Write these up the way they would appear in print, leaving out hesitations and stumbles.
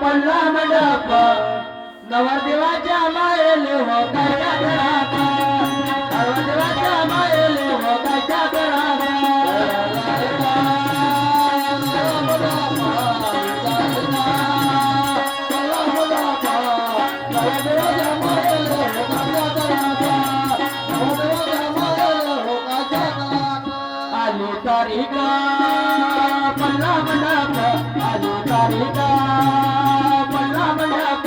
पडला मंडप नवरदेवाच्या मायेले हो कायच्या घरात नवरदेवाच्या मायेले हो कायच्या घरात आली तारीख पडला मंडप आली तारीख पडला मंडप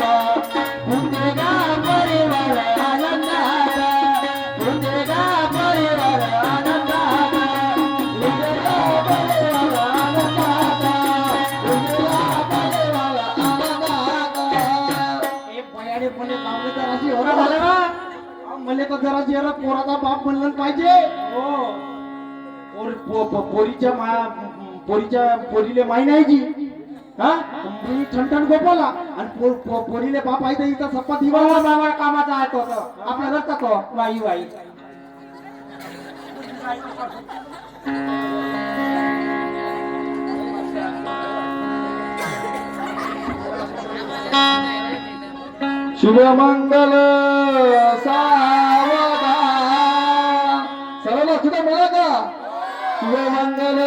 उंदेगा परिवार आनंदात उंदेगा परिवार आनंदात उंदेगा परिवार आनंदात उंदेगा परिवार आनंदात ए पयाडे पणे लावले जराशी होरा झाले ना मले तर जराशी याला पोराचा बाप म्हणलं पाहिजे हो पोरीले माई नाही जी हा मी ठणठण गोपाला आणि पोरीले बाप आहे तर इथं सप्पा दिवा बाबा कामाचा आहे तो आपल्या घरचा तो वाई वाई शुभमंगल सावधान सर्वांना सुद्धा बोला का शुभमंगल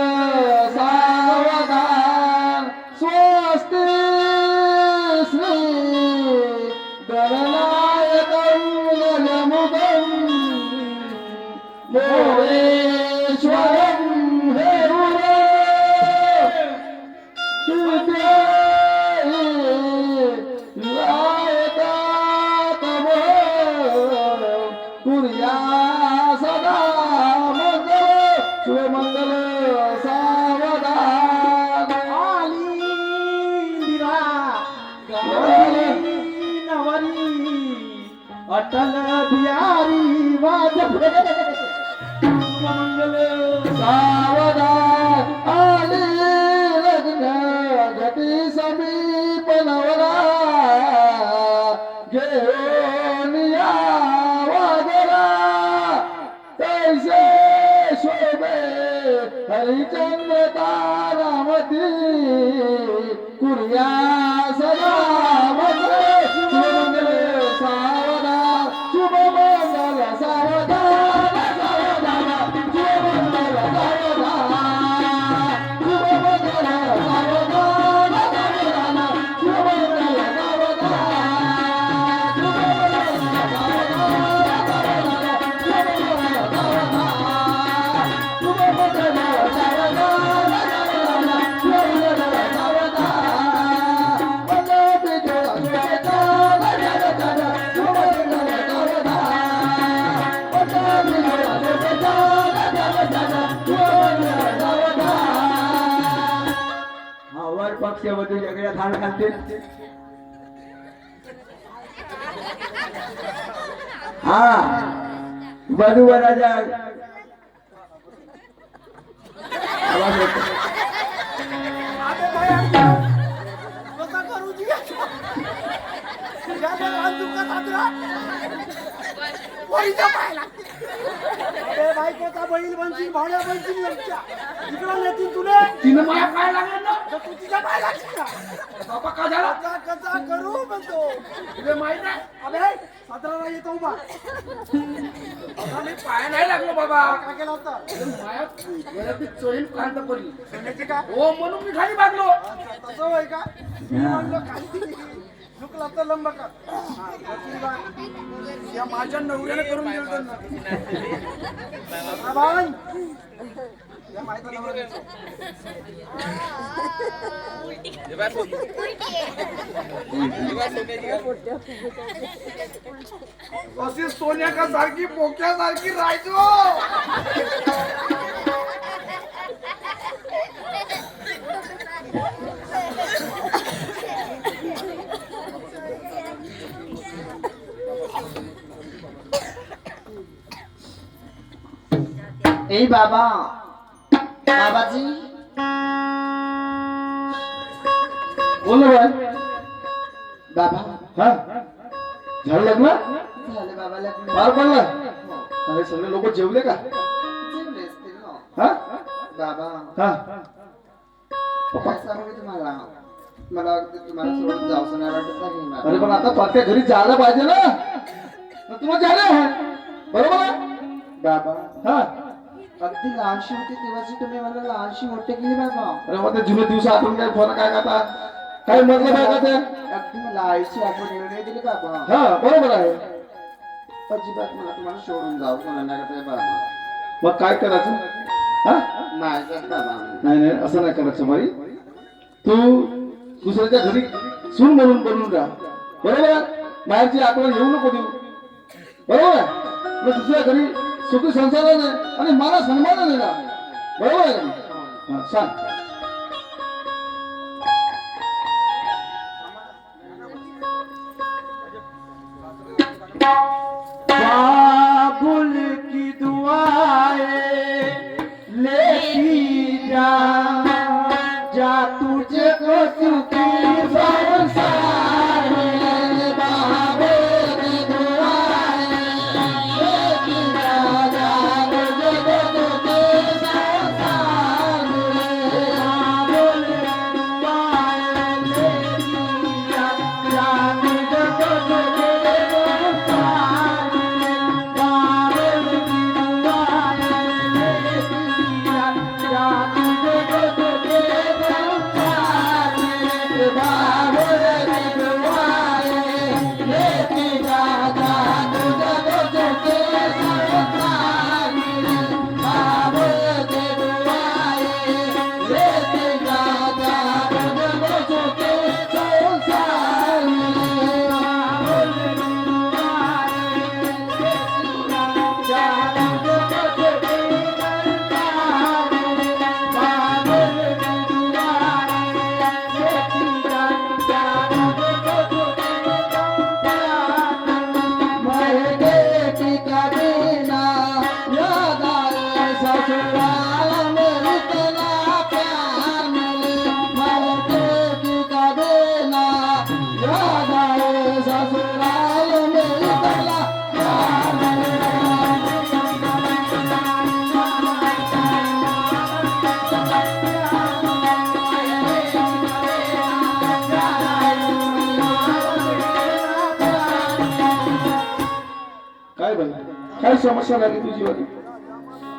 सावधान स्वस्ति श्री गणनायकं गणमुखं मोरेश्वरं हेरुरे कुर्या सदा मंगल सावधान आली इंदिरा नवरी अटल बिहारी वाजपेयी मंगल सावधान आली लग्न घटी समीप नवरा घेऊन या वाजरा तैसे शोभे हरिचंद्र तारामती कुर्या सदामती शुभमंगल सावधान शुभमंगल सावधान सावधान शुभमंगल सावधान शुभमंगल सावधान सावधान शुभमंगल पक्षामध्ये वेगळ्या धान घालते हा वधूवराच्या आवाज येतो बायकोचा बैल बनशील भावड्या बनशील इकडं नेतील तुले तिने मला काय लागलं ना तू तिच्या पाय लागशील ना बाबा का झाला कसा करू म्हणतो तुला माहित आहे अबे 17ला येतो उभा आता मी पाय नाही लागलो बाबा काय केलं होतं माया घरात चोरीन कांदा पडली सोन्याची का हो म्हणून मी खाली भागलो तसं होय का मी म्हणलं काही चुकला तर लंब कर या माझ्या नवऱ्याने करून दिलं या माहिती नवऱ्याचं. अशी सोन्या का सारखी पोक्यासारखी राहायचो. ए बाबा बाबाजी बोल ना बाबा हा झालं लग्न झाले बाबा लग्न पार पडला अरे सगळे लोक जेवले का जेवले असतील ना. हा बाबा हा काय सांगू मी तुम्हाला मला वाटतं तुम्हाला सोडून जाऊचं नाही वाटत नाही बाबा. अरे पण आता प्रत्येक घरी जायला पाहिजे ना मग तुला जायला आहे बरोबर आहे बाबा हा अगदी लहानशी होती तेव्हाची तुम्ही मला लहानशी मोठे केली बाबा. अरे मग ते जुने दिवस आठवून काय फोन काय करता काय मतलब आहे का ते अगदी मला आईची आठवण येऊ नाही दिली बाबा. हा बरोबर आहे अजिबात मला तुम्हाला सोडून जाऊ नाही का बाबा. मग काय करायचं हा नाही जात बाबा. नाही नाही असं नाही करायचं बाई तू दुसऱ्याच्या घरी सून म्हणून बनून राहा बरोबर आहे बाहेरची आठवण येऊ नको देऊ बरोबर आहे मग दुसऱ्या घरी सुखी संसाराने आणि मला सन्मानाने राहा बरोबर आहे का नाही? हा सांग बाबुल की दुआएं लेती जा जा तुझको सुखी संसार में बाबुल की दुआएं लेती जा जा तुझको सुखी संसार में बाबुल की दुआएं लेती जा जा तुझको सुखी संसार में बाबुल की दुआएं लेती जा जा तुझको सुखी संसार में बाबुल की दुआएं लेती जा जा तुझको सुखी संसार में बाबुल की दुआएं लेती जा जा तुझको सुखी संसार में बाबुल की ससुराल में इतना प्यार काय भाई काय समस्या लागली तुझी वाली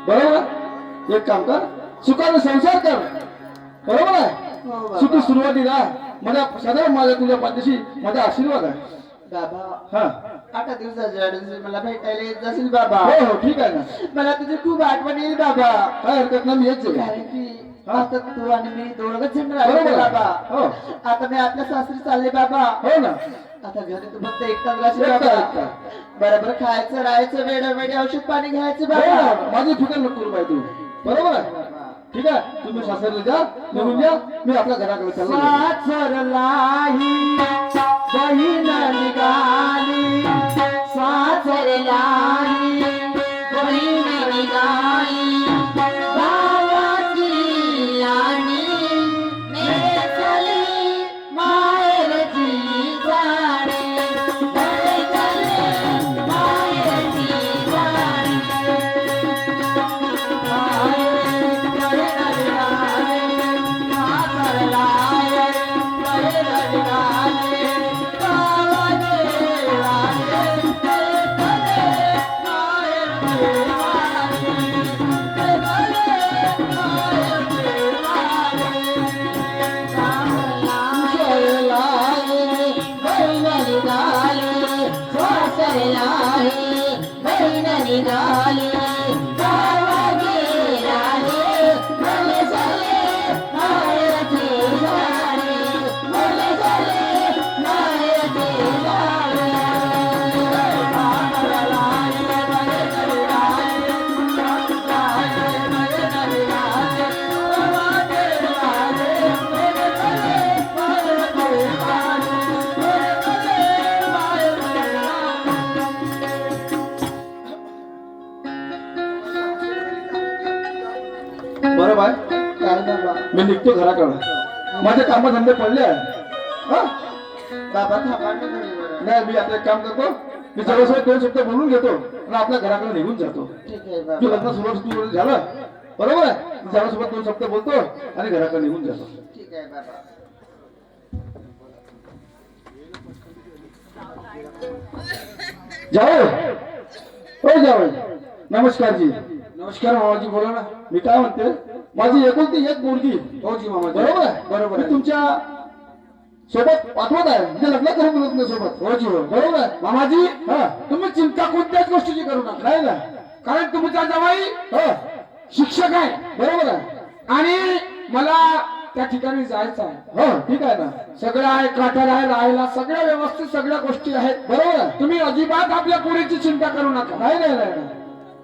बरोबर एक काम कर सुखाने संसार कर बरोबर आहे हो बाबा. सुखी सुरुवातीला मला सदैव माझ्या तुझ्या पाठीशी माझा आशीर्वाद आहे बाबा हा 8 दिवसाच्या दिवशी मला भेटायला येत जाशील बाबा. हो हो ठीक आहे ना मला तुझी खूप आठवण येईल बाबा. काय हरकत नाही मी येत जाईल कारण की हा. आता तू आणि मी दोघंच जण बरोबर राहिलो आहे. बाबा. हो आता मी आपल्या सासरी चालले बाबा. हो ना आता घरी तू फक्त एकटाच राहशील एकटा, बाबा. एकटा. बरोबर खायचं राहायचं वेळोवेळी औषध पाणी घ्यायचं हो बाबा. ना, माझी फिकर नको करू बाई तू बरोबर आहे बाबा. ठीक आहे तुम्ही सासरला जा निघून जा मी आपल्या घराकडे चाललो सासरलाही बहीण निघाली सासरलाही बहीण निघाली गावाची आणि नेसली माहेरची साडी नेसली माहेरची साडी निघाली गावा गेला बरं बाय काय बाबा मी निघतो घराकडं माझे कामधंदे पडले आहे हा बाबा थांबा ना घरी बरं. नाही मी आता एक काम करतो मी जवळ दोन शब्द बोलून घेतो आणि आपल्या घराकडे निघून जातो ठीक आहे तू बाबा लग्न सुरुवात झालं बरोबर आहे जवळसोबत दोन शब्द बोलतो आणि घराकडे निघून जातो ठीक आहे बाबा जाओ हो जाओ नमस्कार जी नमस्कार मामाजी बोला ना. मी काय म्हणते माझी एकुलती एक मुलगी हो जी मामाजी. बरोबर आहे बरोबर मी आहे. तुमच्या सोबत पाठवत आहे म्हणजे लग्न करून देतो तुमच्यासोबत हो जी हो. बरोबर आहे मामाजी हा तुम्ही चिंता कोणत्याच गोष्टीची करू नका. नाही ना कारण तुमचा जवाई हा शिक्षक आहे बरोबर आहे आणि मला त्या ठिकाणी जायचं आहे. हो ठीक आहे ना सगळं आहे, काठार आहे, राहायला सगळ्या व्यवस्थित सगळ्या गोष्टी आहेत. बरोबर आहे तुम्ही अजिबात आपल्या पुरीची चिंता करू नका. नाही नाही नाही नाही.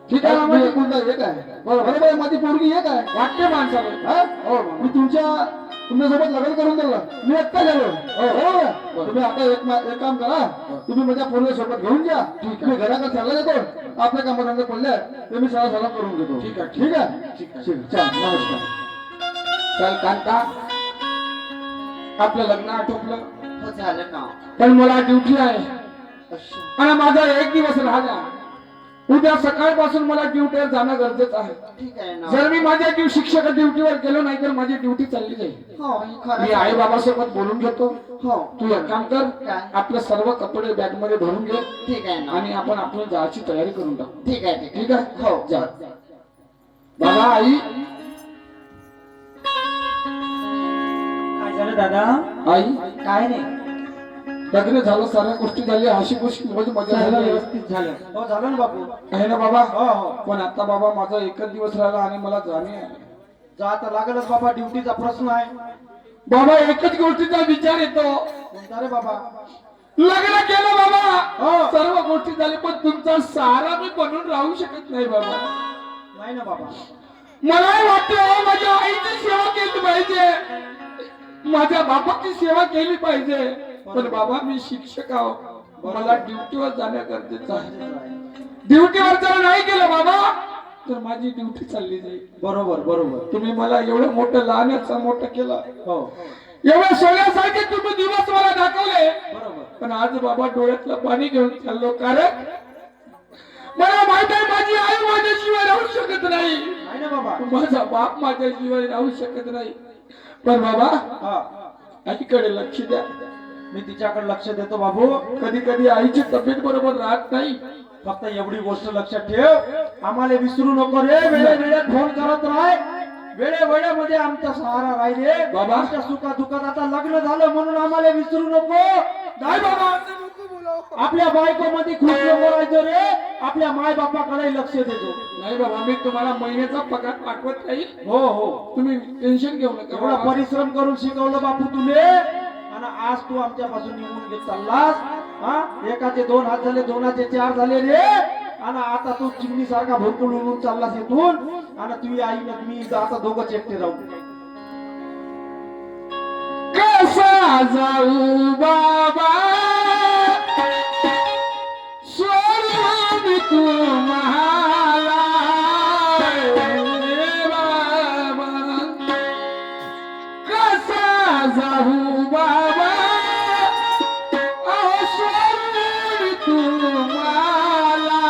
ठीक आहे मी मामाजी. एकुलता एक आहे बरोबर आहे माझी पोरगी एक आहे वाटते माणसाला. हा? हो मी तुमच्यासोबत लग्न करून दिलं मी एकटा झालो बरोबर आहे? तुम्ही आता एक काम करा तुम्ही माझ्या पोरीला सोबत घेऊन जा मी घराकडे चालला जातो आपल्या कामाधंदे पडले ते मी सगळं सगळं करून देतो ठीक आहे, ठीक आहे ठीक आहे. ठीक चल नमस्कार चल कांता आपलं लग्न आटोपलं हो झालं ना पण मला ड्युटी आहे अच्छा आणि माझा एक दिवस राहिला. उद्या सकाळपासून मला ड्युटीवर जाणं गरजेचं आहे. ठीक आहे ना जर मी माझ्या शिक्षक ड्युटीवर गेलो नाही तर माझी ड्युटी चालली जाईल. हो हे खरं मी आई बाबासोबत बोलून घेतो. हो तू एक काम कर काय? आपले सर्व कपडे बॅग मध्ये भरून घे ठीक आहे ना आणि आपण आपली जायची तयारी करून टाकू. ठीक आहे ठीक आहे ठीक आहे हो जा. बाबा आई काय झालं दादा आई काय नाही लग्न झालं साऱ्या गोष्टी झाल्या हशी गोष्टी म्हणजे मजा सगळं झाली व्यवस्थित झालं हो झालं ना बापू आहे ना बाबा हो हो पण आता बाबा माझा एकच दिवस राहिला आणि मला जाणे आहे. जा आता लागलच बाबा ड्युटीचा प्रश्न आहे बाबा एकच गोष्टीचा विचार येतो कोणता रे बाबा लग्न केलं बाबा हो. सर्व गोष्टी झाल्या पण तुमचा सहारा मी बनून राहू शकत नाही बाबा. नाही ना बाबा मला वाटतं माझ्या आईची सेवा केली पाहिजे माझ्या बापाची सेवा केली पाहिजे पण बाबा मी शिक्षक आहो मला ड्युटीवर जाणं गरजेचं आहे. ड्युटीवर जर नाही गेलं बाबा तर माझी ड्युटी चालली जाईल. बरोबर बरोबर तुम्ही मला एवढं मोठं लहानाचं मोठं केलं हो एवढ्या सोन्यासारखे तुम्ही दिवस मला दाखवले बरोबर पण आज बाबा डोळ्यातलं पाणी घेऊन चाललो कारण मला माहित आहे माझी आई माझ्याशिवाय राहू शकत नाही नाही ना बाबा माझा बाप माझ्याशिवाय राहू शकत नाही पण बाबा हा आईकडे लक्ष द्या. मी तिच्याकडे लक्ष देतो बाबू कधी कधी आईची तब्येत बरोबर राहत नाही. फक्त एवढी गोष्ट लक्षात ठेव आम्हाला विसरू नको रे वेळे वेळेत फोन करत राह वेळे वेळेमध्ये आमचा सहारा राहिले बाबा. आमच्या सुखा दुःखात आता लग्न झालं म्हणून आम्हाला विसरू नको नाही बाबा आपल्या बायकोमध्ये खुश नको राहायचो रे आपल्या माय बापाकडे लक्ष देतो नाही बाबा मी तुम्हाला महिन्याचा पगार पाठवत राहील हो हो तुम्ही टेन्शन घेऊ नका एवढा बाबा. परिश्रम करून शिकवलं बापू तुले आणि आज तू आमच्यापासून निघून घेत चाललास हा एकाचे 2 हात झाले 2चे 4 झाले रे आणि आता तू चिमणी सारखा भरपूर उडून चाललास इथून आणि तुझी आई न मी आता दोघंच एकटे राहू कसा जाऊ बाबा सोडून तुम्हाला रे बाबा कसा जाऊ बाबा अहो सोडून तुम्हाला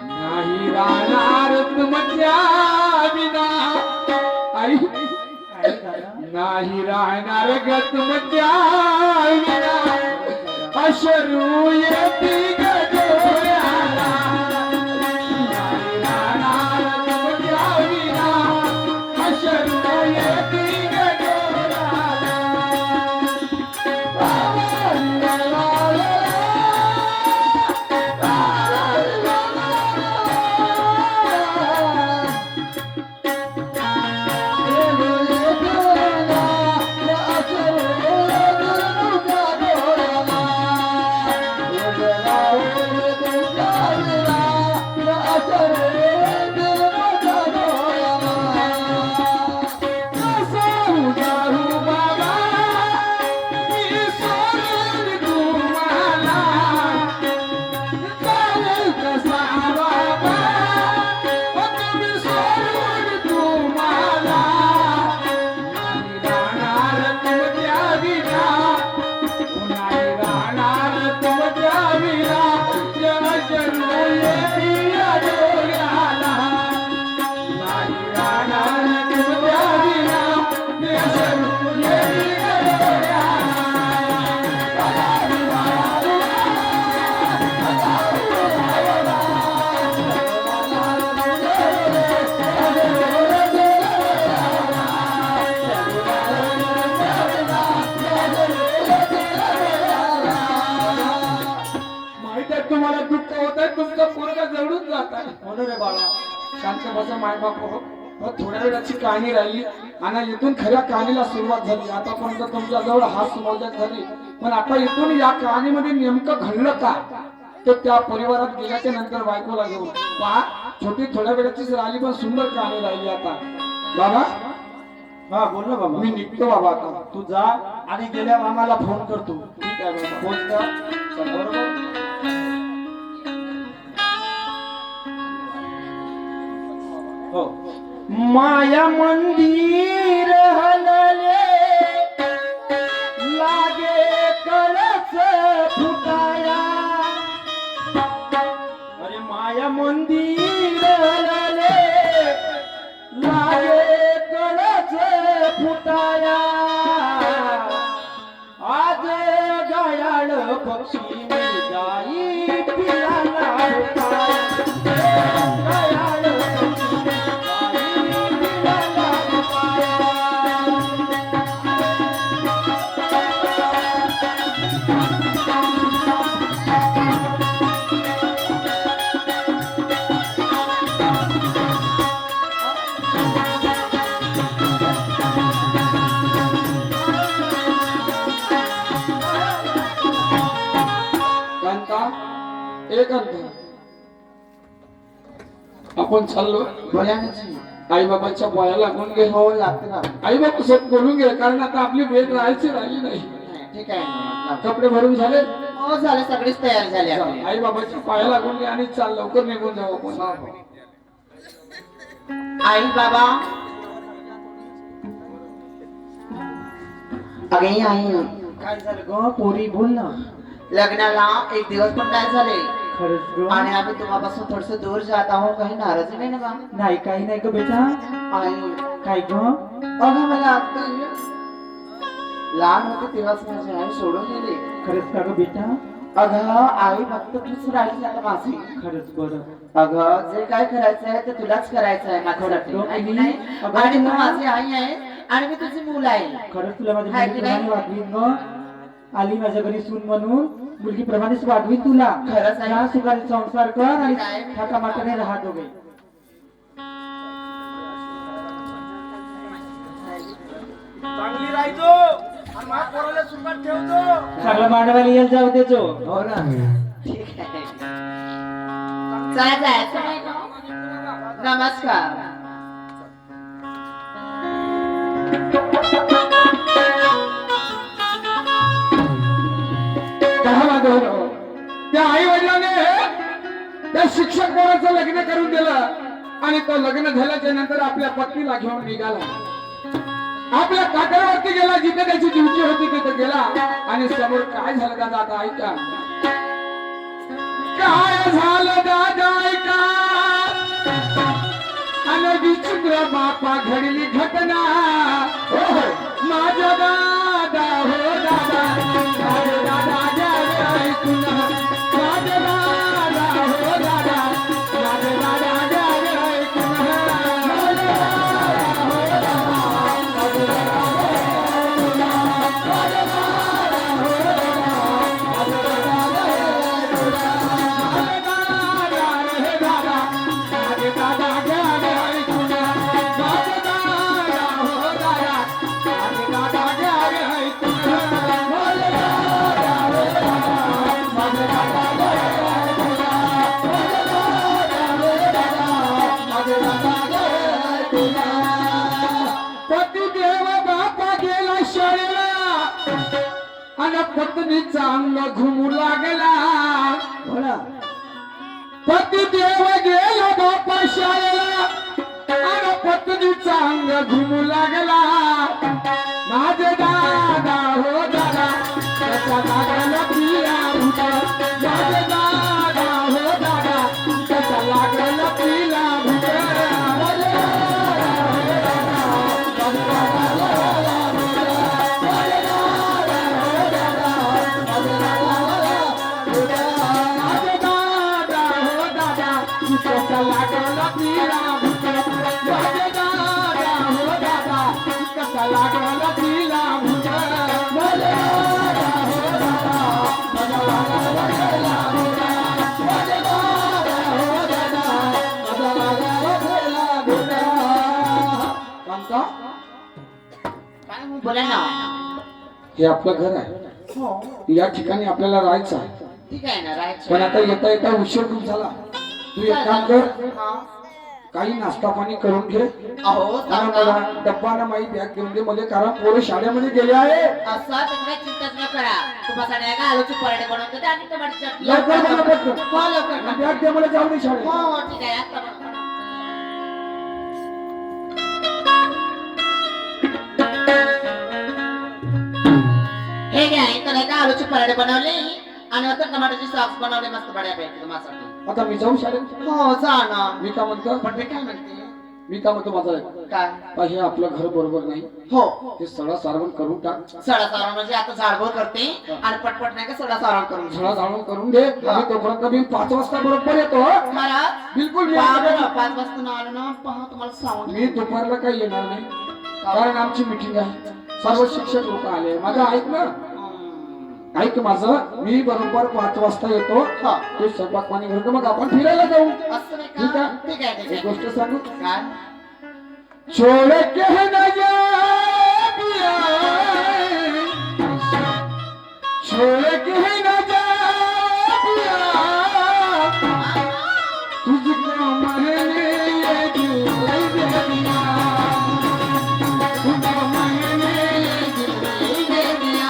नाही राहणार तुमच्या विना आई नाही राहणार ग तुमच्या विना अश्रू येती ग डोळ्याला नाही राहणार तुमच्या विना अश्रू येती ग डोळ्याला राहणार तुझ्या विना विसरून गेली गडोऱ्या. माहित आहे तुम्हाला दुःख होत आहे, तुमचा पोरगा जळून जात आहे. म्हणून रे बाळा शांत बसा माय बाप हो. थोड्या वेळाची कहाणी राहिली आणि इथून खऱ्या कहाणीला सुरुवात झाली. आतापर्यंत तुमच्या जवळ हास मौजात झाली, पण आता इथून या कहाणीमध्ये नेमकं घडलं का तर त्या परिवारात गेल्याच्या नंतर बायकोला घेऊन पहा. छोटी थोड्या वेळाचीच राहिली पण सुंदर कहाणी राहिली. आता बाबा हा बोल ना बाबा. मी निघतो बाबा आता. तू जा आणि गेल्यावर आम्हाला फोन करतो. ठीक आहे बाबा. फोन कर. चल, बरोबर. हो. माया मंदिर हलले लागे कळस फुटाया. अरे माया मंदिर हलले लागे कळस फुटाया. आज गयाळ पक्षी जाई पिलाला फुटाया. गयाळ पक्षी जाई पिलाला फुटाया. कांता एक अर्थ आपण चाललो. बोला ना जी. आई बाबाच्या पाया लागून घे. हो लागते ना. आई बाबा सोबत बोलून घे, कारण आता आपली वेळ राहायची राहिली नाही. ठीक आहे ना. कपडे भरून झाले. हो झाले, सगळीच तयार झाली आपली. आई बाबाच्या पाया लागून घे आणि चाल लवकर निघून जाऊ आपण. आई बाबा. अगे आई, काय झालं ग पोरी बोल ना. लग्नाला एक दिवस पण काय झाले खरंच ग. आणि आम्ही तुम्हापासून थोडस दूर जात आहोत. काही नाराजी नाही ना बा? नाही काही नाही ग बेटा. आई काय ग अगं मला आता लहान होते तेव्हाच माझी आई सोडून गेली. खरंच का ग बेटा. अगं आई फक्त तूच राहिली आता माझी. खरंच बरं. अगं जे काय करायचं आहे ते तुलाच करायचं आहे माझ्यासाठी. खरंच ग? आहे की नाही? अगं आणि तू तुला- माझी आई आहे आणि मी तुझी मूल आहे. खरंच तुला माझी हाय की मुलीप्रमाणे नाही? वागवी ग. आली माझ्या घरी सून म्हणून मुलगीप्रमाणेच वागवी तुला. खरंच आहे. या सुखाने संसार कर आणि काय? थाटामाटाने राहा दोघे. चांगली राहायचो आणि माझ्या पोराला सुखात ठेवतो. सगळं मांडवायला येईल जाऊ देतो. हो ना. ठीक आहे. चला जायचं नाही का? नमस्कार. त्या आई वडिलांनी त्या शिक्षक पोराचं लग्न करून दिलं आणि तो लग्न झाल्याच्या नंतर आपल्या पत्नीला घेऊन निघाला. आपल्या काठावरती गेला, जिथे त्याची ड्युटी होती तिथे गेला आणि समोर काय झालं दादा आता ऐका. काय झालं दादा ऐका. आणि विचित्र बापा घडली घटना. माझा दादा हो दादा, माझे दादा द्यावे ऐकून. माझे दादा हो दादा, माझे दादा द्यावे ऐकून. माझे दादा हो दादा, माझे दादा द्यावे ऐकून. माझे दादा हो दादा, माझे दादा द्यावे ऐकून. माझे दादा रे दादा, माझे दादा द्यावे ऐकून. माझे दादा हो दादा, माझे दादा द्यावे ऐकून. माझे दादा रे दादा, माझे दादा द्यावे ऐकून. माझे दादा रे दादा, माझे दादा द्यावे ऐकून. पतिदेव बापा गेला शाळेला आणि पत्नीचा अंग घुमू लागला. पतिदेव गेला बापा शाळेला आणि पत्नीचा अंग घुमू लागला. माझे दादा हो दादा, त्याच्या दादाला पिया भुता. माझे दादा हो दादा, त्याच्या लागला पिला भुता. माझे दादा बोला ना. हे आपलं घर आहे. हो या ठिकाणी आपल्याला राहायचं आहे. ठीक आहे ना, राहायचं. पण आता येता येता उशीर खूप झाला. तू एक काम कर, हा. काही नाश्ता पाणी करून घे अहो आणि सांगा. मला डब्बा ना माई बॅग घेऊन दे मला, कारण पोरं शाळेमध्ये गेले आहे. असं तर काय चिंताच न करा. तुम्हाला नाही का आलूची पराठे बनवते आणि टमाटर चटणी. लवकर बनव पटकन. हो लवकर. बॅग दे मला, जाऊ दे शाळेत. हो हो ठीक आहे आता बनव. हे घ्या, इथं नाही का आलूचे पराठे बनवले आणि आता टमाटरची सॉस बनवले मस्त बड्यापैकी तुम्हाला. आता मी जाऊ शाळेत. हो जा ना. मी का म्हणतो, पण मी काय म्हणते मी का म्हणतो माझं ऐक. काय. हे आपलं घर बरोबर नाही. हो हे सडा सारवण करून टाक. सडा सारण म्हणजे आता झाडभर करते आणि पटपट नाही का सडा सारण करून सडा सारवण करून दे. आणि तोपर्यंत मी 5 वाजता बरोबर येतो. महाराज बिलकुल मी पहा बरं, 5 वाजता ना आलो ना पहा तुम्हाला सांगून. मी दुपारला काही येणार नाही, कारण आमची मीटिंग आहे. सर्व शिक्षक लोक आले. माझं ऐक ना, ऐक माझं. मी बरोबर 5 वाजता येतो. हा. तू स्वयंपाक पाणी करतो, मग आपण फिरायला जाऊ. असं नाही ठीक का. आहे. ठीक आहे ठीक एक आहे. गोष्ट सांगू. काय. छोड़ के न जा पिया, छोड़ के न जा पिया, तुझको मैंने ये दिल दे दिया, तुझको मैंने ये दिल दे दिया.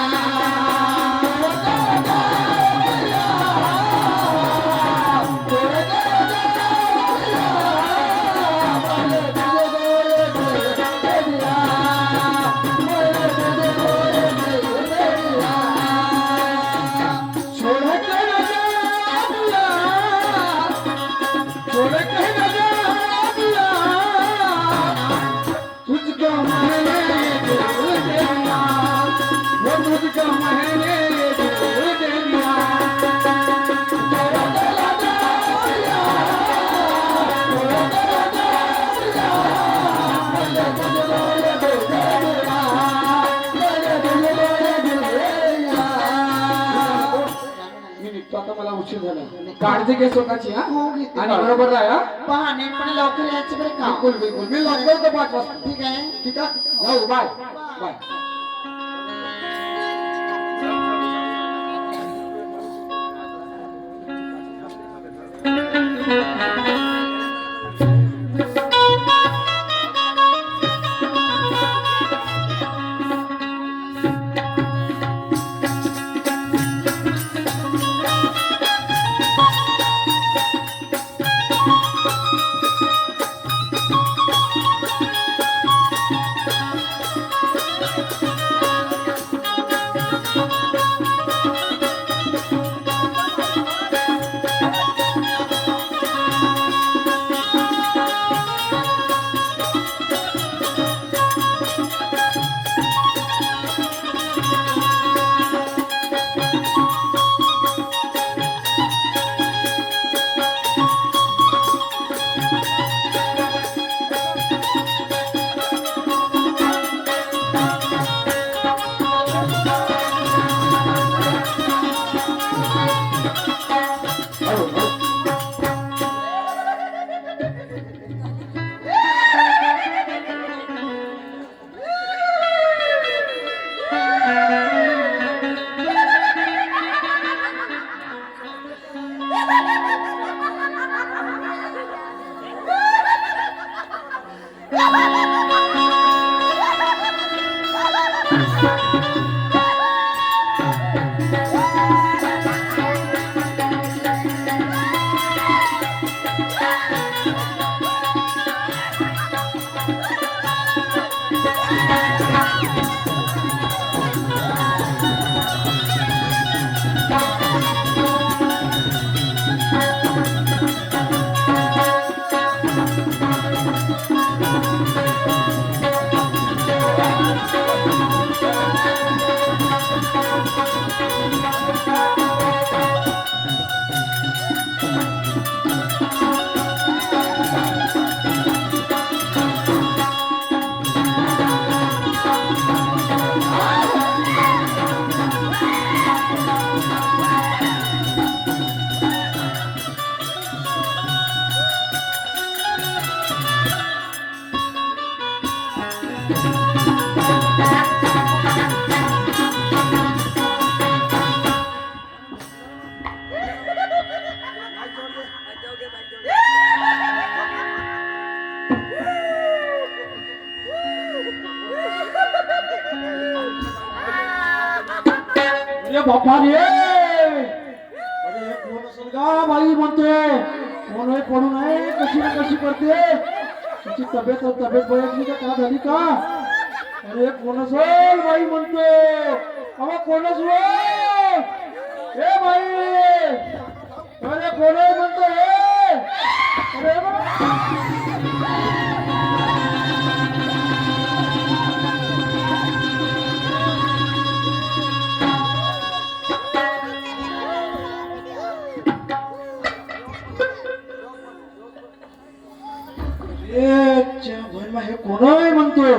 मी निघतो आता, मला उशीर झाला. काळजी घे स्वतःची. हा हो, घेते. आणि बरोबर राहा. हा? पहा नेमपणे लवकर यायचं बरं का. बिलकुल बिलकुल. मी लवकर येतो 5 वाजता. ठीक आहे. ठीक आहे. जाऊ. Bye bye. Thank you. ए बापा रे अरे हे कोण असेल का बाई म्हणतो कोण आहे पडून आहे कशी ना कशी करते तिची तब्येत बघितली का झाली का अरे कोण असेल बाई म्हणतो अबा कोण असेल ए बाई अरे कोण आहे म्हणतो हे अरे हे कोण आहे म्हणतो हे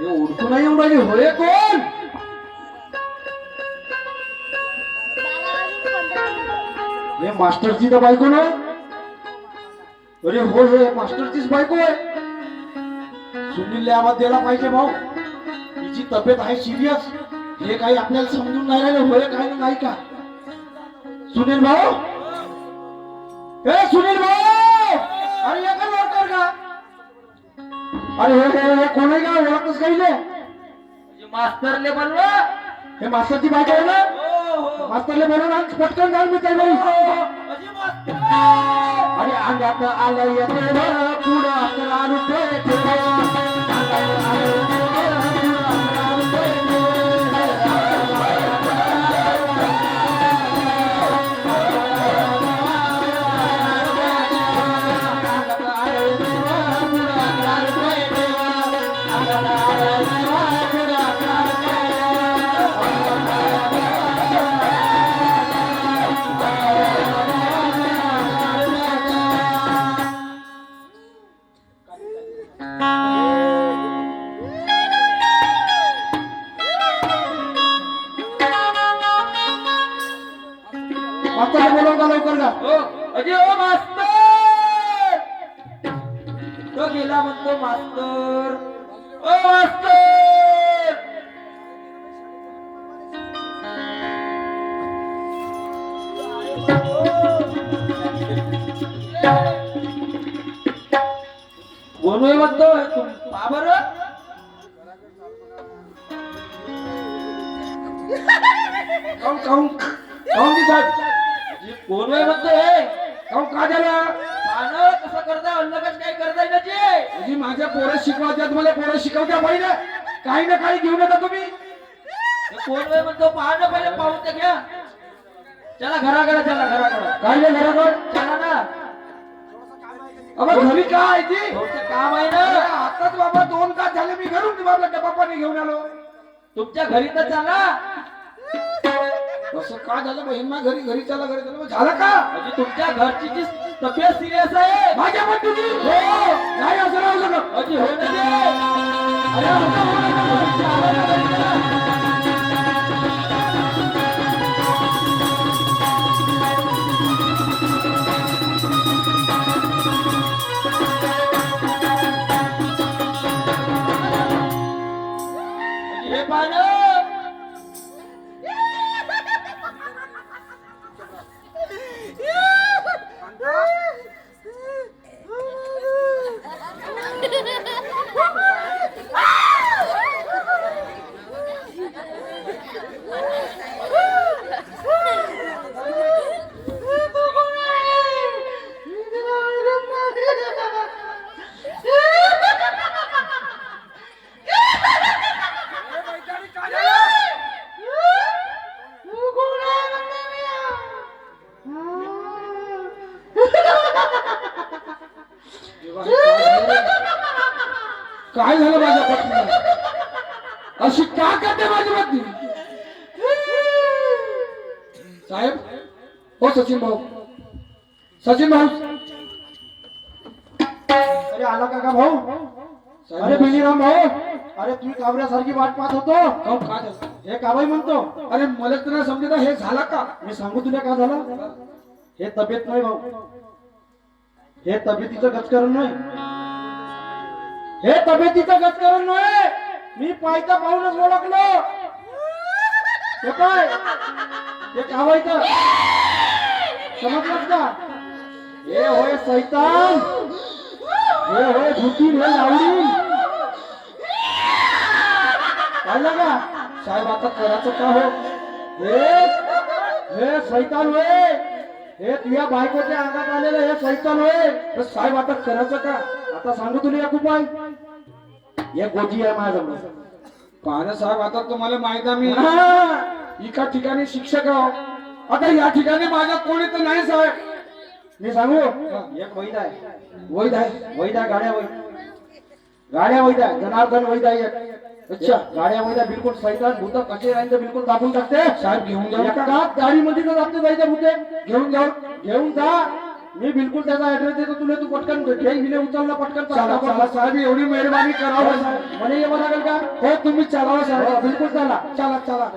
ओळखू नाही येऊन राहिली होय कोण हे मास्टरची तर बायको ना अरे हो हे मास्टरचीच बायको आहे सुनीलला आवाज दिला पाहिजे भाऊ तिची तब्येत आहे सिरियस हे काही आपल्याला समजून नाही राहिलं होय काय नाही का सुनील भाऊ हे सुनील भाऊ अरे या का लवकर का अरे हे कोण आहे का ओळखच काही नाही मास्तरले बनवा हे मास्तरची बायको आहे ना मास्तरले बनवून आणि पटकन घाल मी काही अरे अंगात आलं येते पुढं मास्तर बोलव का लवकर का अजय ओ मास्तर तो गेला म्हणतो मास्तर ओ मास्तर कोण म्हणतो बाबर काऊन काऊन काऊन दिसत कोण म्हणतो हे काऊन का झालं पानं कसं करता अन्न कसं काय करताय ना जे माझ्या पोरं शिकवत्यात मला पोरं शिकवत्या बाई ना काही ना काही घेऊन येता तुम्ही कोण म्हणतो पाहणं पहिले पाहून तर घ्या चला घराकडे चला घराकडे काय नाही घराकडे चला ना अबा घरी काय ती तुमचं काम आहे ना आताच बाबा 2 तास झाले मी घरून बाबा बाप्पाने घेऊन आलो तुमच्या घरी तर चला असं का झालं बहीण मा घरी घरी चला घरी चला झालं का म्हणजे तुमच्या घरची जी तब्येत सिरियस आहे माझ्या पण तुझी हो नाही असं राहू शकत म्हणजे हो ना ते अरे हे पानं काय झालं माझ्या पत्नीला अशी का करते माझी पत्नी साहेब हो सचिन भाऊ अरे आला का भाऊ अरे बिलीराम भाऊ अरे तुम्ही काबऱ्यासारखी वाट पाहत होतो का हे का बाई म्हणतो अरे मला तुला समजत हे झालं का मी सांगू तुला का झालं हे तब्येत नाही भाऊ हे तब्येतीचं गचकरण नाही हे तब्येतीचं गचकरण नाही मी पायता पाहूनच ओळखलो हे काय हे कावायचं समजलंस का हे होय सैतान हे होय भूती हे लावडी पाहिलं का साहेब आता करायचं का हो? हे सैतान होय, हे तुझ्या बायकोच्या अंगात आलेलं हे सैतान होय. तर साहेब आता करायचं का? आता सांगू तुला एक उपाय. एक गोजी आहे माझ्याजवळ. पाहणं साहेब, आता तुम्हाला माहित आहे मी हा. एका ठिकाणी शिक्षक आहो. आता या ठिकाणी माझ्या कोणी तर नाही साहेब. मी सांगू एक वैद आहे. वैद आहे. वैद आहे, गाड्या वैद. गाड्या वैद आहे, जनार्दन वैद आहे एक. अच्छा, गाड्या वैद आहे, बिलकुल सैतान भूत कसे राहील बिलकुल दाबून टाकते. साहेब घेऊन जाऊ का? एकाच गाडीमध्ये तर जाते जायचं भूते. घेऊन जा. मी बिलकुल त्याचा ऍड्रेस देतो तुला. तू पटकन घेऊन गेले उचलला पटकन. चला चला साहेब, एवढी मेहरबानी करावं साहेब. मला येवं लागेल का? हो तुम्ही चालावं हो, साहेब. बिलकुल चला. चला चला.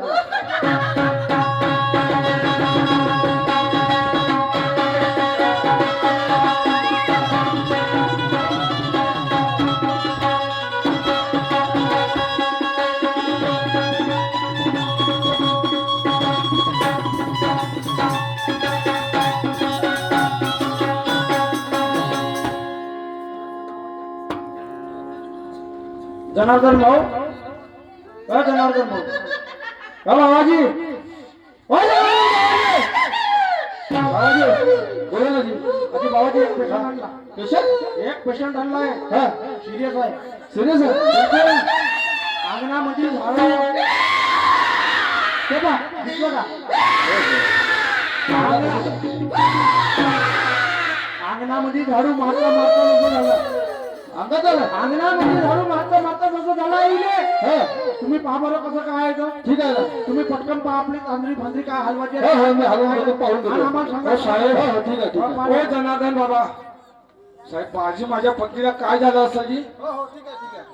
जनार्दन भाऊ, जनार्दन भाऊ, बाबाजी, बाबाजी, बोला ना जी. अजी बाबाजी, एक पेशंट आणला. एक पेशंट आणलाय. हा, सिरियस आहे. सिरियस आहे. अंगणामध्ये झाडं ते पहा, दिसलं का? अंगणामध्ये झाडू मारता मारता नको झालं. अंगात आलं. अंगणामध्ये झाडू मारता मारता जसं झालं येईल. तुम्ही पहा बरं कसं काय आहे. ठीक आहे ना, तुम्ही पटकन पहा आपली तांदळी फांदरी काय हलवायची आहे. मी हलवून पाहून घेतो. आणि आम्हाला सांगा. साहेब, ठीक आहे ठीक आहे. ओ जनार्दन बाबा साहेब, माझी माझ्या पत्नीला काय झालं असं जी?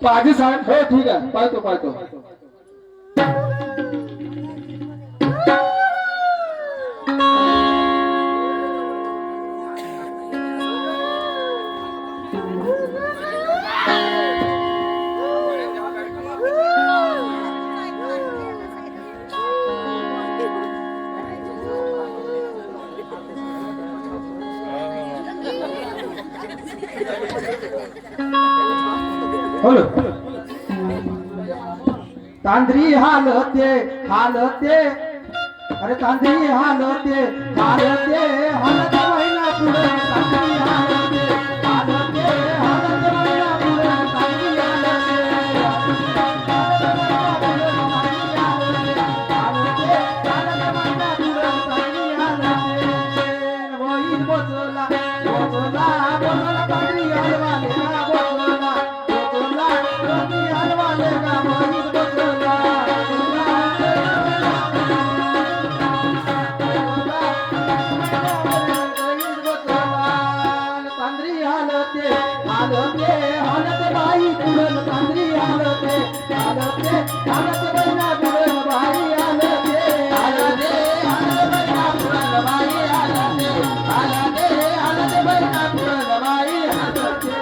पाजी साहेब. हो ठीक आहे, पाहतो. तांदरी हालते अरे तांदरी हालते हालत महिना पुढे. तांदरी हालत महिना पुढे. तांदरी वहीत बसला तांदरी हलवाले का बसला. तांदरी हलवाले का वहीत बसला. तांदरी हालते हालत बाई पुरण. तांदरी हालते महिना पुरण बाई हालते महिना पुरण बाई हालते महिना पुरण बाई हालते.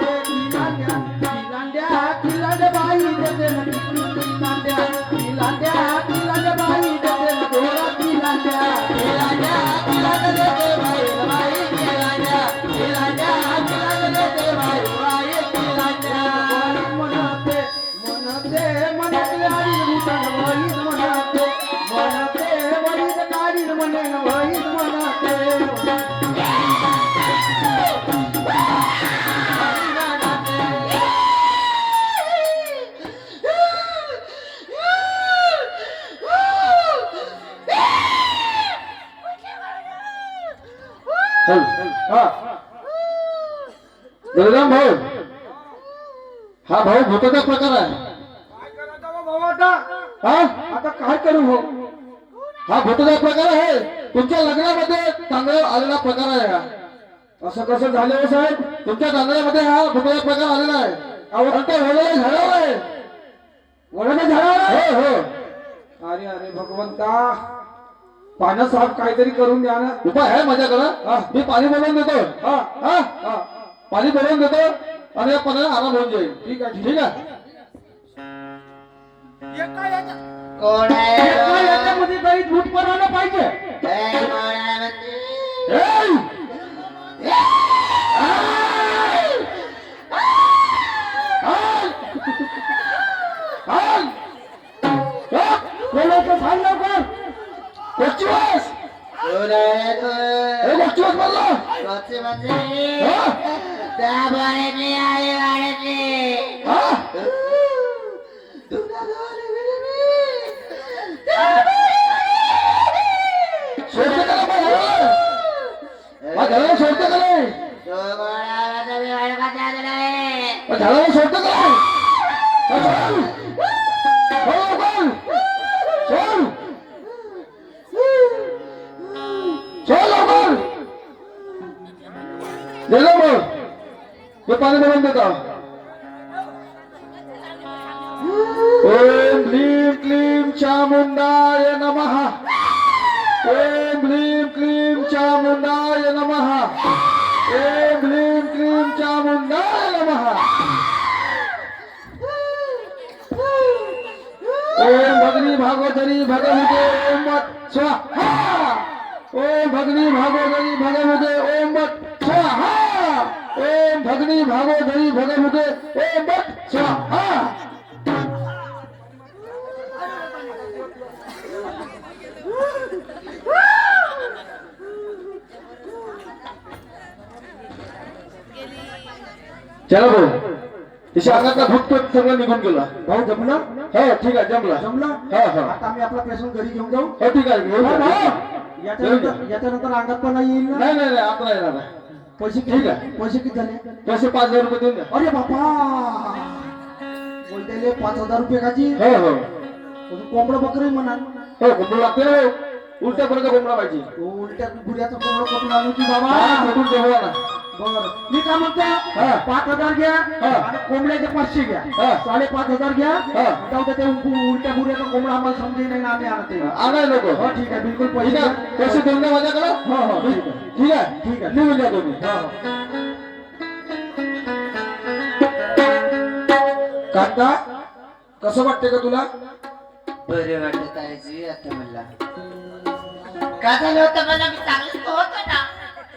किलांड्या बाई देते किलांड्या बाई देते दोरा. किलांड्या देते बाई देते बाई किलांड्या. म्हणते आडील भूतान वहीत म्हणते वहीत काढील म्हणे वहीत म्हणते. बलराम भाऊ, हा भाऊ भूताचा प्रकार आहे. काय करायचं बा बाबा आता? हा आता काय करू हो? हा भूताचा प्रकार आहे. तुमच्या लग्नामध्ये तांदळा आलेला प्रकार आहे हा. असं कसं झालं हो साहेब? तुमच्या तांदळामध्ये हा भूताचा प्रकार आलेला आहे. अहो ते वळलेल्या झाडावर आहे. वडाच्या झाडावर? हो. अरे भगवंता, पानं साहेब काहीतरी करून द्या ना. उपाय आहे माझ्याकडं. मी पाणी बोलवून देतो. हा पाणी बोलवून देतो आणि या पाण्याला आराम होऊन जाईल. ठीक आहे ठीक आहे. कोण आहे याच्यामध्ये काही दूध पडायला पाहिजे. ए, कोण आहे म्हणते? ए! कोण म्हणजे हा? त्या वाड्यातले आहे वाड्यातले हा? सोडतं का नाही मला? माझ्या घराला सोडतं का नाही? माझ्या घराला सोडतं का नाही? हा, सोड. हो, बोल. सोड. सोड लवकर. दे लवकर. हे पाणी भरून देतो. ओम ह्रीं क्लीं चामुंडाय नमः. ओम ह्रीं क्लीं चामुंडाय नमः. ओम ह्रीं क्लीं चामुंडाय नमः. ओम भगनी भागवतरी भगवते ओम वत् स्वाहा. ओम भगनी भागवतरी भगवते ओम वत् स्वाहा. ओम भगनी भागवतरी भगवते ओम वत् स्वाहा. चला भाऊ तिच्या अंगातला भूत सगळं निघून गेला. भाऊ जमलं हो ठीक आहे जमला. जमलं हा हा आता आम्ही आपला पेशंट घरी घेऊन जाऊ हो ठीक आहे घेऊन जा. याच्यानंतर अंगात पण नाही येईल ना नाही नाही नाही आता नाही येणार. पैसे ठीक आहे. पैसे किती झाले पैसे 5,000 रुपये देऊन द्या. अरे बापा बोलते 5,000 रुपये काची हो हो कोंबडं बकरी म्हणा हो कोंबडा लागते हो. उलट्या पर्यंत कोंबडा पाहिजे. उलट्या गुड्याचं कोंबडं कुठून आणू की बाबा हा, कुठून तेव्हा ना. बरं मी काय म्हणतो हा. 5,000 घ्या हा. आणि कोंबड्याचे 500 घ्या हा. 5,500 घ्या हा. जाऊ दे ते उलट्या गुड्याचा कोंबडा आम्हाला समजेल नाही ना आम्ही आणते आणाय नको. हो ठीक आहे बिलकुल ठीक पैसे आहे द्या. पैसे देऊन द्या माझ्याकडे. हो हो ठीक आहे ठीक आहे ठीक आहे. निघून द्या तुम्ही. हो, हो. काका कसं वाटते का तुला? बरे वाटत आहे जी आता मला का झालं होतं मला मी चांगलंच होतो ना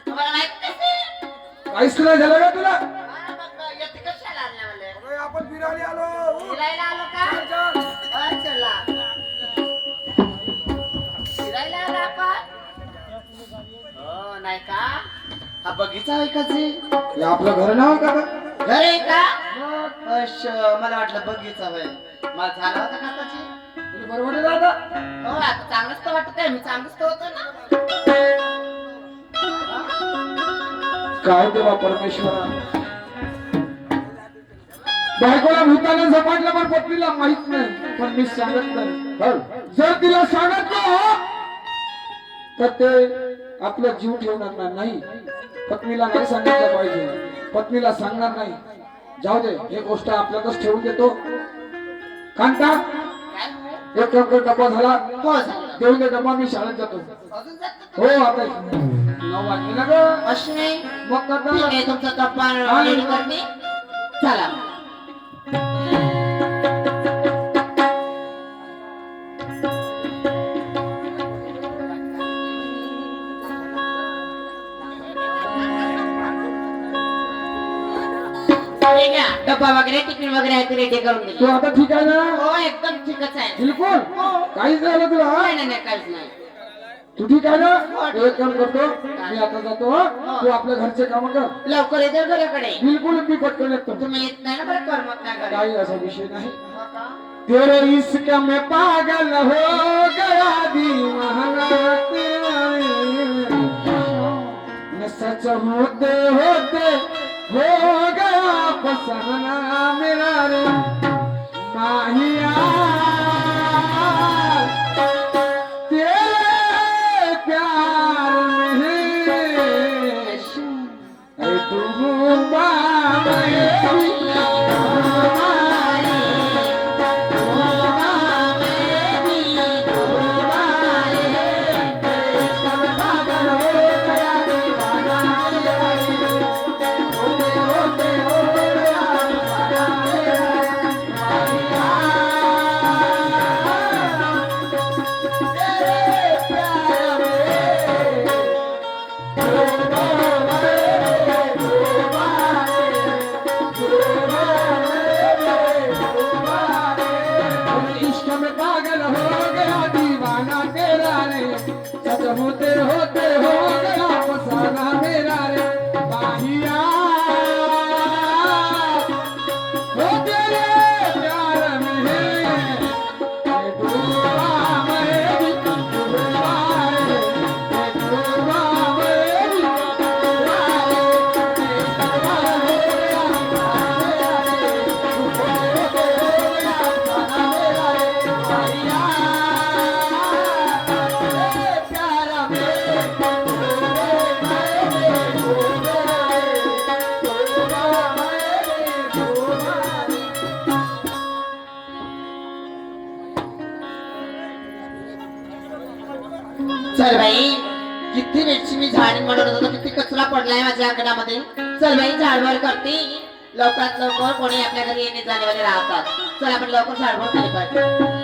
तुम्हाला माहित नसेल. काहीच नाही झालं का तुला? मग येते कशाला आणलं मला आपण फिरायला आलो. फिरायला आलो का चला फिरायला आलो आपण हो नाही का हा बगीचा आहे का जे हे आपलं घर नाव का गं? घर आहे का मला वाटलं बगीचा होय मला झाला होता का त्याची तुला बरं वाटत दादा? हो आता चांगलंच तर वाटत आहे मी चांगलंच तर होतो ना काय देवा परमेश्वरा बायकोला भूताने झपाटलं पण पत्नीला माहित नाही पण मी सांगत नाही. हो. जर तिला सांगितलं तर ते आपला जीव ठेवणार नाही. पत्नीला नाही सांगितलं पाहिजे. पत्नीला सांगणार नाही. जाऊ दे हे गोष्ट आपल्यातच ठेवून देतो. कांता काय होय? एक कंकर डब्बा झाला हो झालं देऊन दे डब्बा मी शाळेत जातो. अजून जात हो आता 9 वाजले ना ग. अशी नाही मग ठीक करता आहे तुमचा कप्पा रेडी करते चला ठीक आहे डब्बा वगैरे टिफिन वगैरे आहे ते रेडी करून तू दिले आता ठीक आहे ना? हो एकदम ठीकच आहे बिलकुल काहीच नाही झालं तुला. नाही नाही नाही काहीच नाही तू ठीक आहे ना? एक काम करतो मी आता जातो हं? तू आपल्या घरचे काम कर. लवकर येते घराकडे बिलकुल मी पटकन येतो. तुम्ही येत नाही ना बरं करमत नाही घरी काही असा विषय नाही. हो का? तेरे इश्क में पागल हो गया दीवाना तेरा मैं सच होते होते हो गया फसाना मेरा रे माहिया तेरे प्यार में ऐ डूबा इश्क में पागल हो गया दीवाना तेरा रे सच होते होते हो गया फसाना मेरा रे चल बाई, किती वेळची मी झाड म्हणत होतो, किती कचरा पडलाय माझ्या अंगणामध्ये. चल बाई, झाडभर करते. लवकरात लवकर कोणी आपल्या घरी येणे जाणेवाले राहतात. चल आपण लवकर झाडभर केली पाहिजे.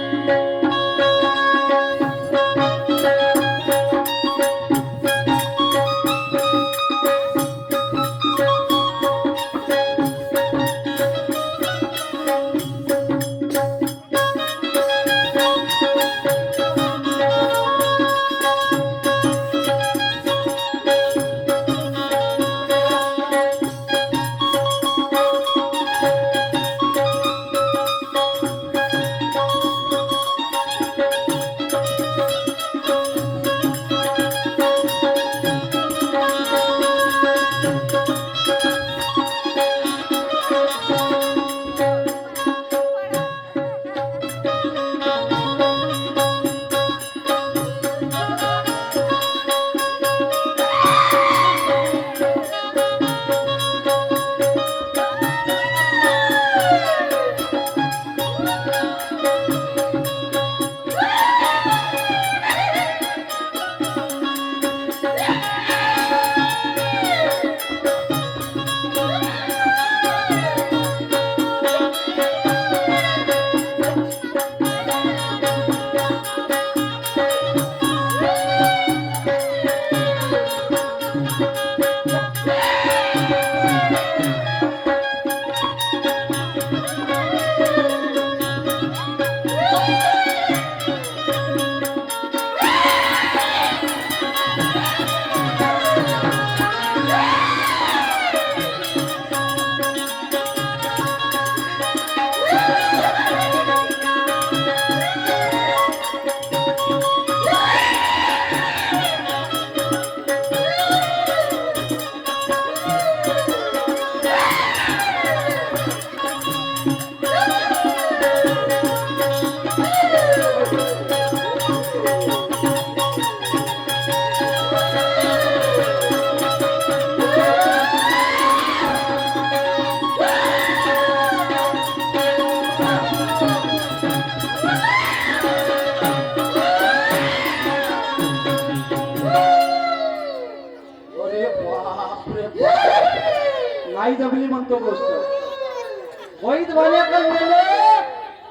नाही जमली म्हणतो गोष्ट. वैद वाल्याकडे गेले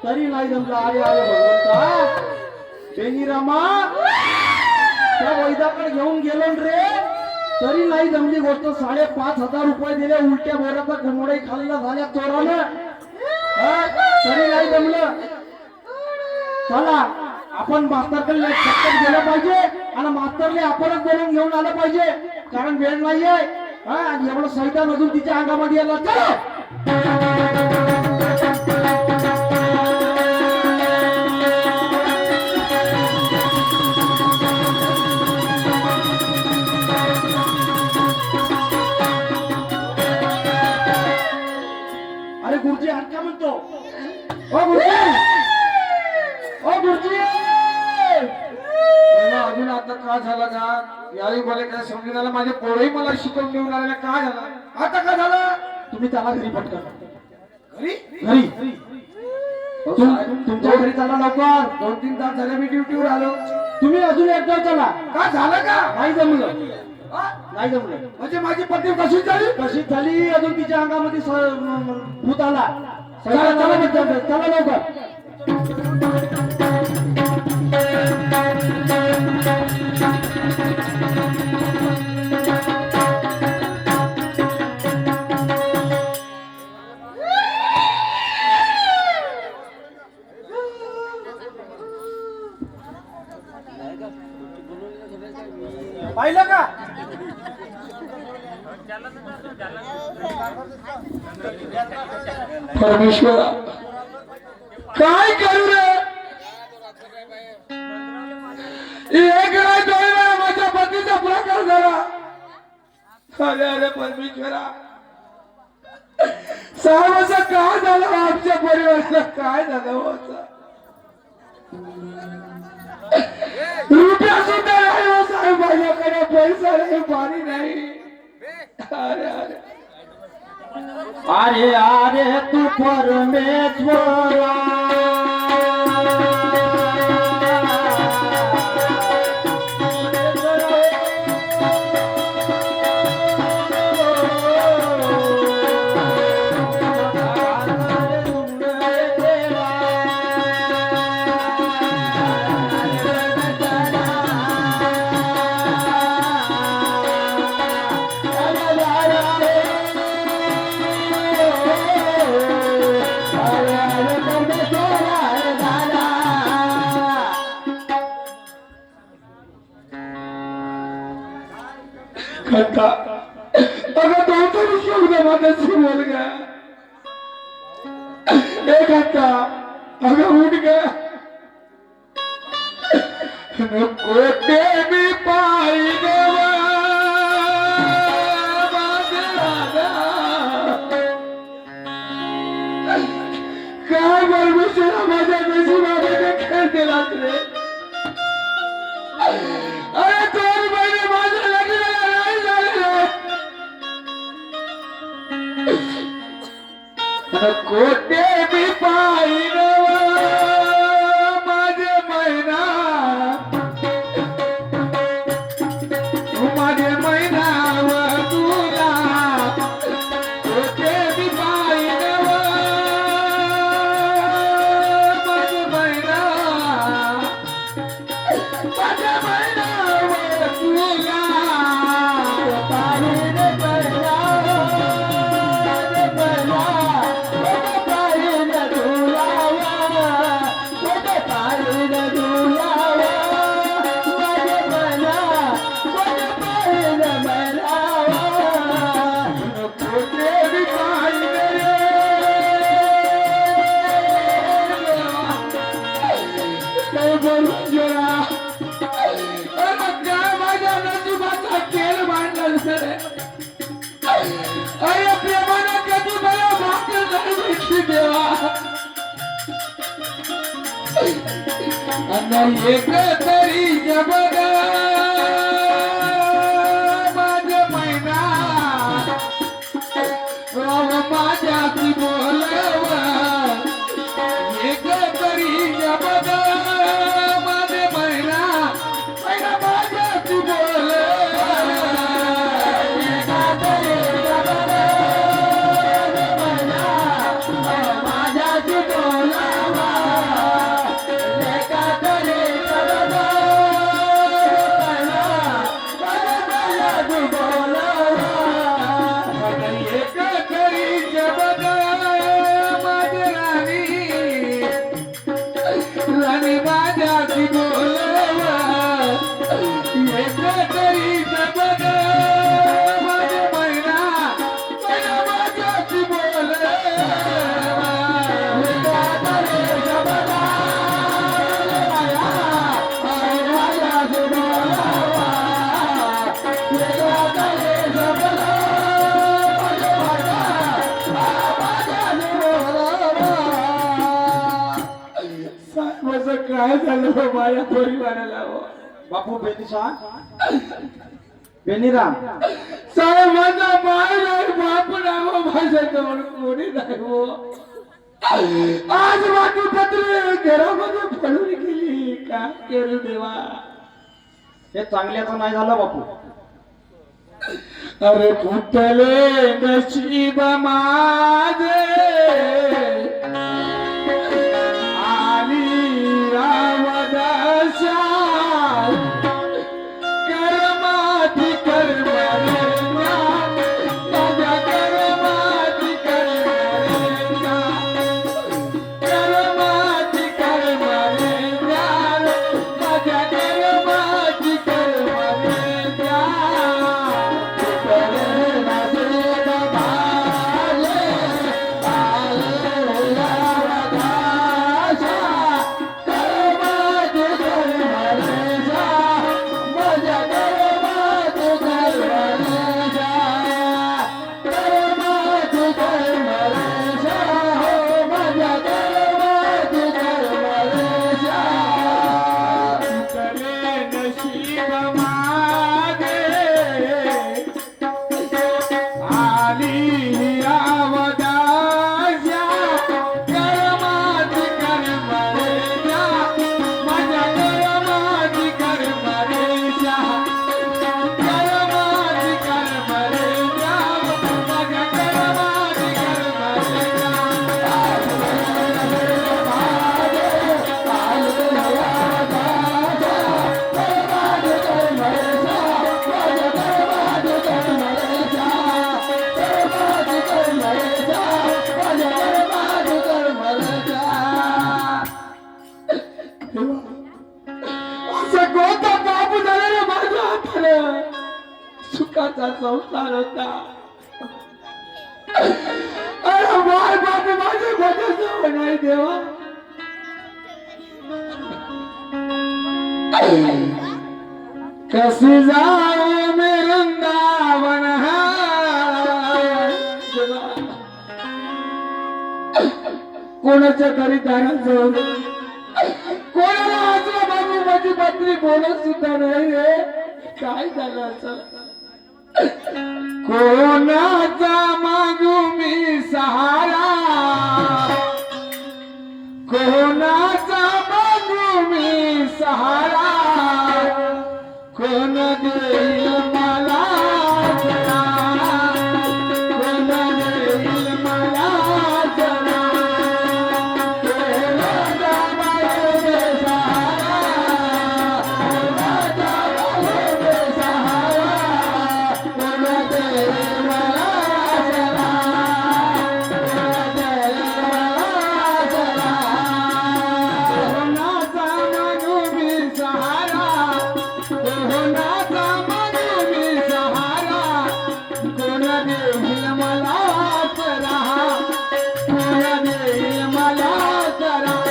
तरी नाही जमला. अरे अरे भगवंता, बेनीरामा, त्या वैदाकडे घेऊन गेलो रे तरी नाही जमली गोष्ट. 5,500 रुपये दिले, उलट्या बोराचा घुमडही खाल्ला झाल्या चोरानं, तरी नाही जमलं. चला आपण मास्तरकडे चक्कर गेलं पाहिजे आणि मास्तरले आपणच बोलून घेऊन आलं पाहिजे, कारण वेळ नाहीये. आणि एवढं सैतान अजून तिच्या अंगामध्ये आला. चलो अरे गुरुजी हात का म्हणतो? ओ गुरुजी, ओ गुरुजी, अजून आता का झाला का याही मला काय समजून आलं. माझे पोरही मला शिकवून देऊन आलेला. का झाला आता? का झालं? तुम्ही चला घरी पटकन. घरी घरी तुमच्या घरी चला लवकर. 2-3 तास झाले मी ड्युटीवर आलो. तुम्ही अजून एकदा चला. का झालं का? नाही जमलं, हा? नाही जमलं. म्हणजे माझी पत्नी कशीच झाली. कशी झाली अजून तिच्या अंगामध्ये भूत आला. चला, चला, चला लवकर. पाहिलं का? परमेश्वरा काय करू रे? एक वेळा 2 वेळा माझ्या पत्नीचा प्रकार झाला. अरे अरे परमेश्वरा, 6 वर्ष काय झालं आमच्या परिवाराला? काय झालं होतं? रुपया सुद्धा नाही हो साहेब माझ्याकडे, पैसा नाही, पाणी नाही. अरे अरे अरे अरे तू परमेश्वरा, एखादा अगं तो तरी शब्द माझ्याशी बोल ग एखादा अगं उठ ग कोटे मी पायी देवा माझे राजा काय परमेश्वरा माझ्या नशिबामध्ये खेळ दिलास रे अरे 2 महिने माझ्या लग्नाला नाही झाले रे कोटे मी पायी माझे महिना माझे महिनावर तुला कोटे मी पायी माझे महिना माझ्या महिनावर तुला पायी अरे प्रेमानं कधी मला भाकर नाही भेटली देवा आणि एक तरी जबग माझे महिना माझ्याची बोलव एक तरी जबग माझे महिना माझ्याची बोलव राणी माझ्याची बोलवा एक तरी जबग माझे महिना माझ्याची बोलवा काय झालं माझ्या परिवाराला बापू बेनीराम साहेब माझा माय नाही बापू नाही हो माझ्याजवळ कोणी नाही हो आज माझी पत्नी घरामध्ये पडून गेली का करू देवा हे चांगल्याचं नाही झालं बापू अरे फुटले नशीब माझे सुखाचा संसार होता. अरे माय बाप माझे भजन नाही देवा. कसी जाऊ मी वृंदावन कोणाच्या घरी दारात जाऊ कोणाला असं बाबू माझी पत्नी बोलत सुद्धा नाही रे. काय झालं असं कोणाचा मागू मी सहारा कोणाचा मागू मी सहारा कोण देईल मला जरा कोण देईल मला जरा कोणाचा मागू मी सहारा कोणाचा मागू मी सहारा कोण देईल मला जरा कोण देईल मला जरा कोणाचा मागू मी सहारा कोणाचा मागू मी सहारा कोण देईल मला जरा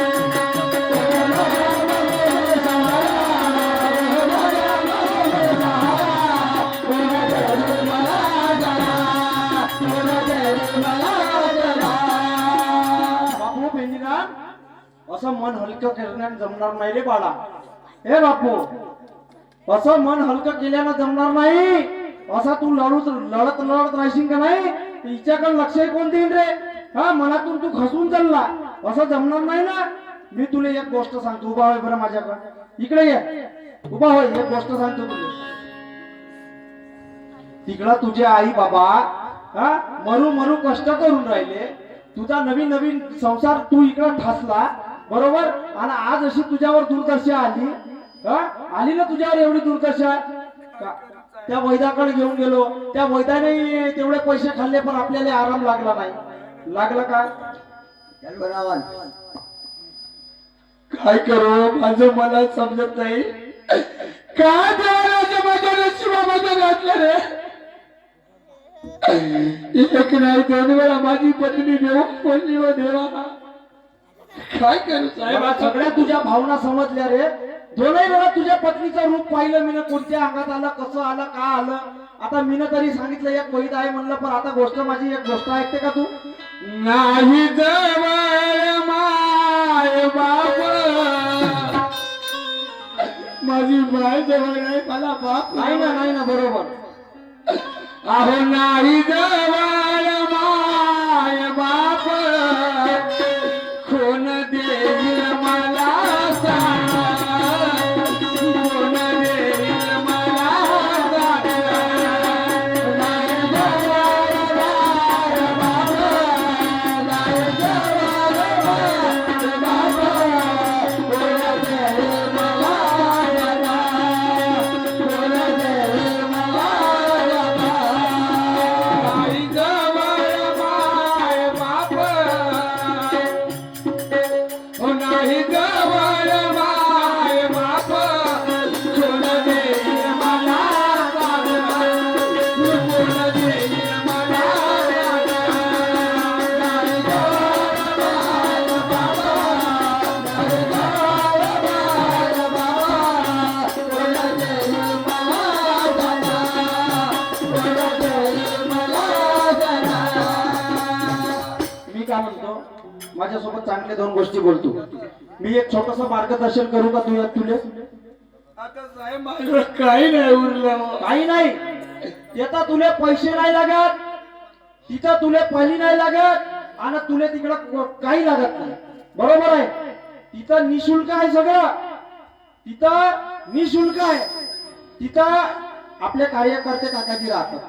कोण देईल मला जरा बापू बेंजीराम असं मन हलकं करण्यानं जमणार नाही रे बाळा. हे बापू असं मन हलकं केल्यानं जमणार नाही. असा तू लढत लढत राहशील का नाही तिच्याकडे लक्ष कोण देईन रे. हा मनातून तू खसून चालला असं जमणार नाही ना. मी तुला एक गोष्ट सांगतो उभा होय बरं माझ्याकडे इकडे ये उभा होय एक गोष्ट सांगतो तुला. तिकडं तुझे आई बाबा हा मरू मरू कष्ट करून राहिले. तुझा नवीन नवीन संसार तू इकडं ठासला बरोबर. आणि आज अशी तुझ्यावर दुर्दशा आली हा आली ना तुझ्यावर एवढी दुर्दशा. त्या वैद्याकडे घेऊन गेलो त्या वैद्याने तेवढे पैसे खाल्ले पण आपल्याला आराम लागला नाही. लागला का काय करू माझं मला समजत नाही. काय देवाच्या माझ्या नशिबामध्ये घातलं रे. एक नाही दोन वेळा माझी पत्नी देऊन बोलली व देवा. काय करू साहेब मला सगळ्या तुझ्या भावना समजल्या रे. दोनही वेळा तुझ्या पत्नीचं रूप पाहिलं मी कोणत्या अंगात आलं कसं आलं का आलं. आता मीनं तरी सांगितलं एक वैद आहे म्हणलं पण आता गोष्ट माझी एक गोष्ट ऐकते का तू. नाही जवळ माय बाप माझी माय जवळ नाही मला बाप नाही ना नाही ना बरोबर. अहो नाही जवळ माय बाप कोण देईल मला कोण देईल मला माझ्यासोबत चांगले दोन गोष्टी बोलतो. मी एक छोटस मार्गदर्शन करू का तू तुले. आता साहेब माझं काही नाही उरलं. काही नाही येता तुले पैसे नाही लागत तिथं तुले पहिली नाही लागत आणि तुले तिकडं काही लागत नाही बरोबर आहे. तिथं निशुल्क आहे सगळं. तिथं निशुल्क आहे. तिथं आपले कार्यकर्ते काकाजी राहतात.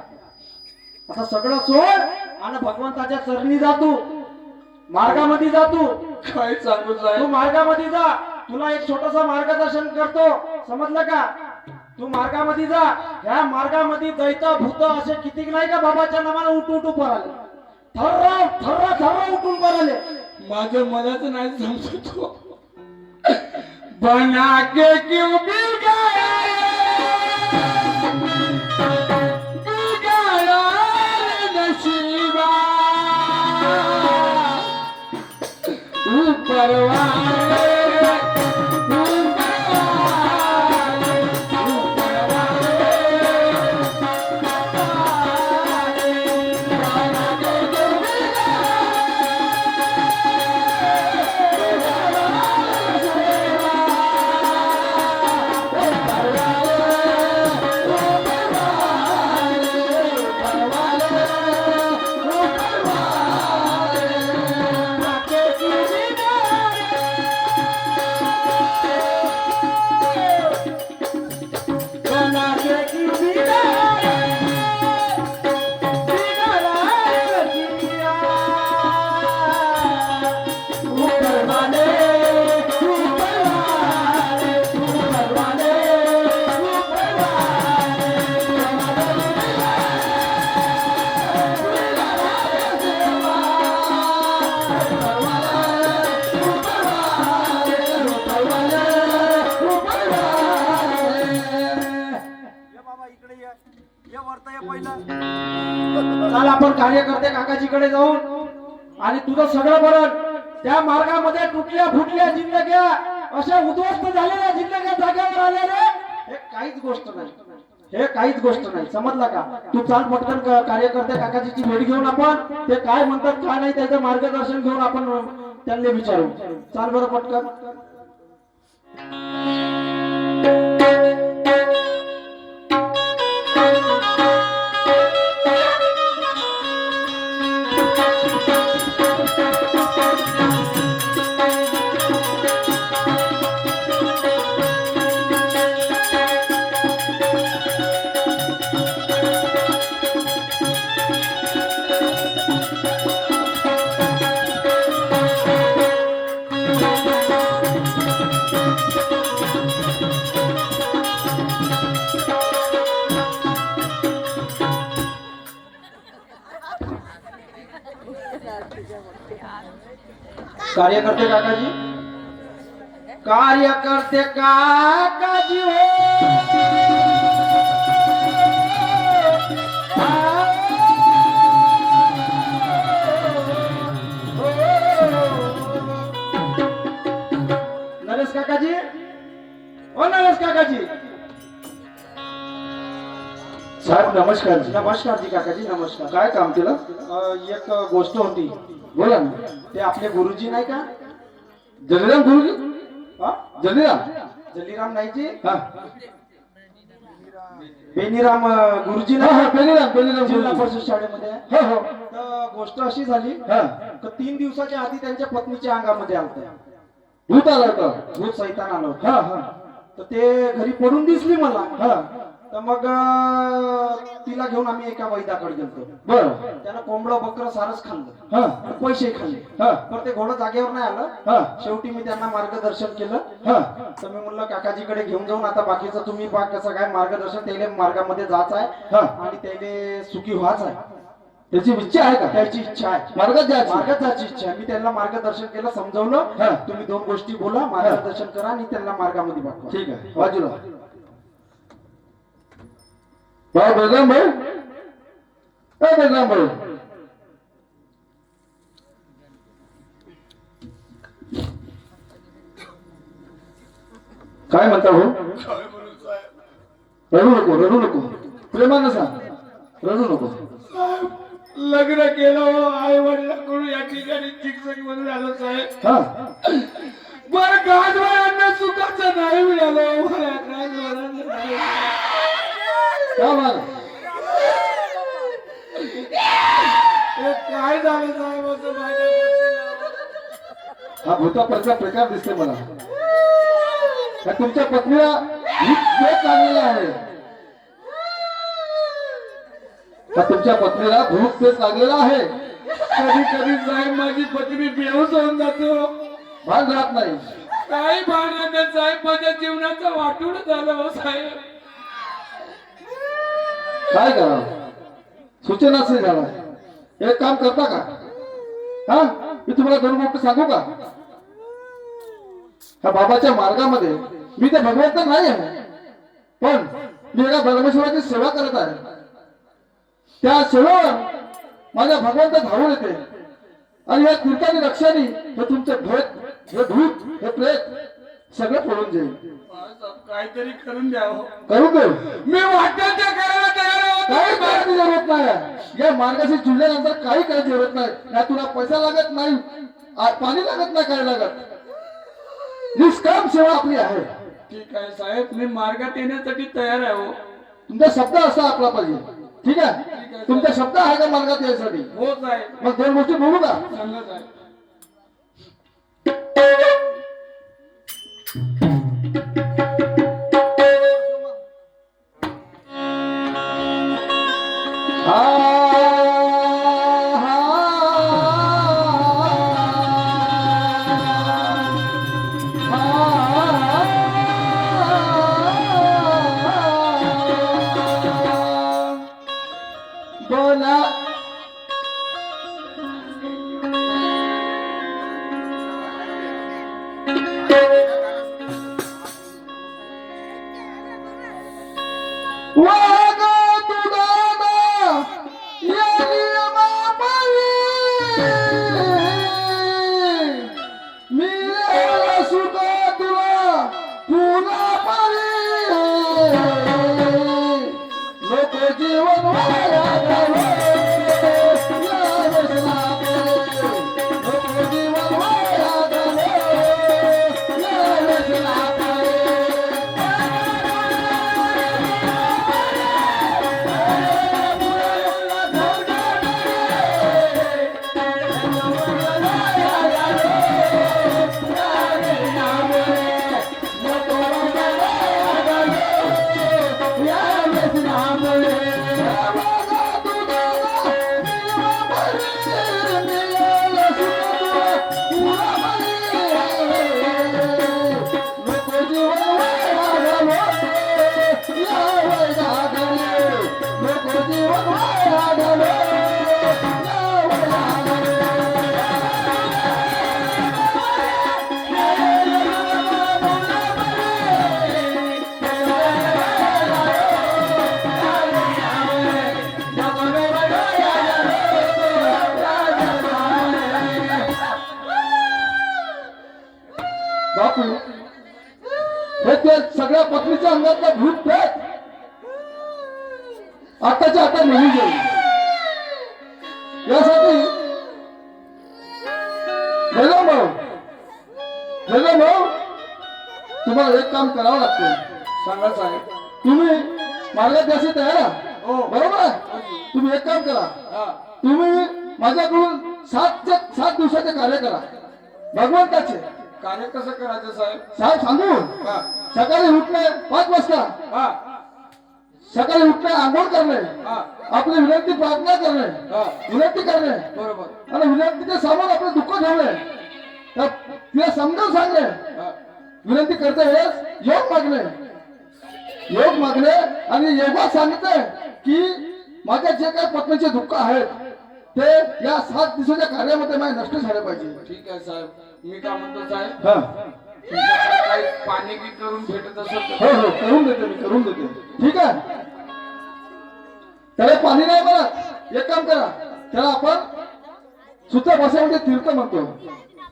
आता सगळं सोड आणि भगवंताच्या चरणी जातो मार्गामध्ये जातो. काय सांगू तू साहेब मार्गामध्ये जा. तुला एक छोटस मार्गदर्शन करतो समजलं का. तू मार्गामध्ये जा. ह्या मार्गामध्ये दैत भूत असे किती नाही का बाबाच्या नावाने उठू उठू पराले थर्रा थर्रा थर्रा उठून पराले. माझं मलाच नाही समजतो. बना के क्यों बिल गया काल आपण कार्यकर्ते काकाजीकडे जाऊन आणि तुझं सगळं बरं त्या मार्गामध्ये तुटल्या फुटल्या जिंदग्या अशा उद्ध्वस्त झालेल्या जिंदग्या जागेवर आलेल्या हे काहीच गोष्ट नाही. हे काहीच गोष्ट नाही, समजला का? तू चाल पटकन कार्यकर्ते काकाजीची भेट घेऊन आपण ते काय म्हणतात काय नाही त्याचं मार्गदर्शन घेऊन आपण त्यांना विचारू. चाल बरं पटकन. कार्यकर्ते काकाजी, कार्यकर्ते काकाजी हो, नरेश काकाजी, ओ नरेश काकाजी. साहेब नमस्कार जी. नमस्कार जी काकाजी, नमस्कार. काय काम केलं? एक गोष्ट होती. बोला ना. ते आपले गुरुजी नाही का? जलीराम गुरुजी. हा? जलीराम. जलीराम नाही जी, हा बेनीराम गुरुजी हा नाही हा, बेलीराम बेलीराम जिल्हा गुरुजी. परिषद शाळेमध्ये. हो हो. तर गोष्ट अशी झाली हा. तर 3 दिवसाच्या आधी त्यांच्या पत्नीच्या अंगामध्ये आलं भूत आला होता. भूत सैतान आलं होतं. हा हा तर ते घरी पडून दिसली मला. हा. तर मग तिला घेऊन आम्ही एका वैद्याकडे गेलो. बर. त्यानं कोंबडं बकरं सारच खाल्लं, हा पैसे खाल्ले. हा पण ते घोडं जागेवर नाही आलं. हा शेवटी मी त्यांना मार्गदर्शन केलं. हा तर मी म्हणलं काकाजीकडे घेऊन जाऊन आता बाकीचं तुम्ही बा कसं काय मार्गदर्शन त्याला मार्गामध्ये जायचं आहे हा. आणि त्याला सुखी व्हायचं आहे. त्याची इच्छा आहे का? त्याची इच्छा आहे, मार्गात जायची. मार्गात जायची इच्छा आहे. मी त्यांना मार्गदर्शन केलं, समजवलं. हा. तुम्ही 2 गोष्टी बोला, मार्गदर्शन करा आणि त्यांना मार्गामध्ये पाठवा. ठीक आहे, बाजूला. भाऊ बलराम भाऊ, ए बलराम भाऊ, काय म्हणता भाऊ? रडू नको, रडू नको, प्रेमानं सांग, रडू नको. लग्न केलं आई वडिलांकडून या ठिकाणी शिक्षक म्हणून आलो साहेब. हा बर गाजवायांना सुखाचं नाही मिळालं, मला गाजवायांना नाही. का मार? हे काय झालं साहेब असं माझ्या पत्नीला? हा भूतापरचा प्रकार दिसते मला. का तुमच्या पत्नीला भूत लागलेला आहे? का तुमच्या पत्नीला भूत पेट लागलेला आहे? कधी कधी साहेब माझी पत्नी बेहोश होऊन जातो, भान राहत नाही. काही भावना साहेब माझ्या जीवनाचं वाटून झालं हो साहेब. काय करावं? सूचनाच नाही झाला. एक काम करता का? हा मी तुम्हाला 2 गोष्टी सांगू का? ह्या बाबाच्या मार्गामध्ये मी तर भगवंत नाही आहे, पण मी एका परमेश्वराची सेवा करत आहे. त्या सेवेवर माझा भगवंत धावून येते. आणि या कीर्तनी रक्षाने हे तुमचे भेद हे भूत हे प्रेत सगळं पळून जाईल. बाळासाहेब, काहीतरी करून द्यावं. करू दे, मी वाटेल ते करायला तयार आहे. काही करायची जरूरत नाही. या मार्गाशी जुळल्यानंतर काही करायची जरूरत नाही. ना तुला पैसा लागत नाही, पाणी लागत नाही, काय लागत. निष्काम सेवा आपली आहे. ठीक आहे साहेब, मी मार्गात येण्यासाठी तयार आहे हो. तुमचा शब्द असा आपला पाहिजे. ठीक आहे, तुमचा शब्द आहे का मार्गात यायसाठी? हो साहेब. मग दोन गोष्टी बोलू का? सांगा साहेब. बोला वागा तुडाना या नियमापायी मिळाला सुद्धा तुला पुन्हा पारी लोक जीवन वाया घालवे, या व्यसनाकडे. लोक जीवन वाया घालवे, या व्यसनाकडे. बापू, हे ते सगळ्या पत्नीच्या अंगातला भूत प्रेत आताच्या आता निघून जाईल. यासाठी भाऊ तुम्हाला एक काम करावं लागतं. सांगा साहेब. तुम्ही मार्गात द्यायचे तयार आहात, हो. बरोबर आहे? तुम्ही एक काम करा, हा. तुम्ही माझ्याकडून 7 दिवसाचे कार्य करा भगवंताचे. कार्य कसं करायचं साहेब? साहेब सांगू, हा. सकाळी उठणे 5 वाजता, हा. सकाळी उठणे आंघोळ करणे, हा. आपली विनंती प्रार्थना करणे, हा. विनंती करणे बरोबर. आणि विनंतीच्या समोर आपले दुःख ठेवणे, तर तिला समजावून सांगणे. हा. विनंती करते वेळेस योग मागणे आणि योगा सांगते की माझ्या जे काही पत्नीचे दुःख आहेत ते या 7 दिवसाच्या कार्यामध्ये माझे नष्ट झाले पाहिजे. ठीक आहे साहेब. मी काय म्हणतो साहेब, हा, तुमच्याकडे काही पाणी की करून भेटत असेल हो तर? हो, करून देते मी, करून देते. ठीक आहे, त्याला पाणी नाही म्हणत. एक काम करा, त्याला आपण सुद्धा भाषेमध्ये तीर्थ म्हणतो.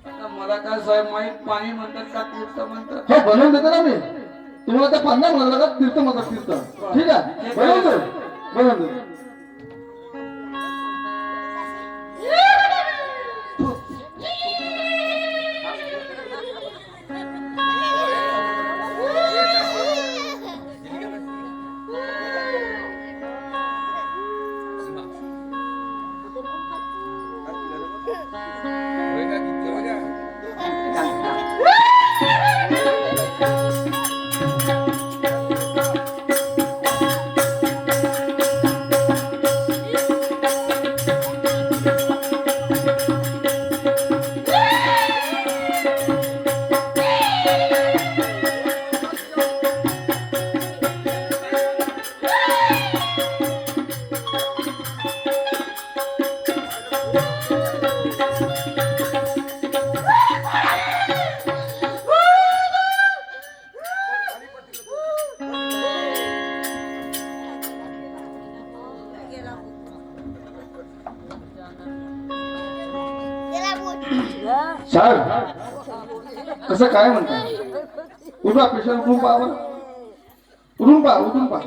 आता मला काय साहेब माहित, पाणी म्हणतात का तीर्थ म्हणतात? हो, बनवून देते ना मी तुम्हाला. त्या पाणी नाही म्हणाला का तीर्थ म्हणतात, तीर्थ. ठीक आहे, बनवून देतो. कसं काय म्हणताय? उठा पेशंट, उठून पहा बरं. उठून पहा, उठून पहा.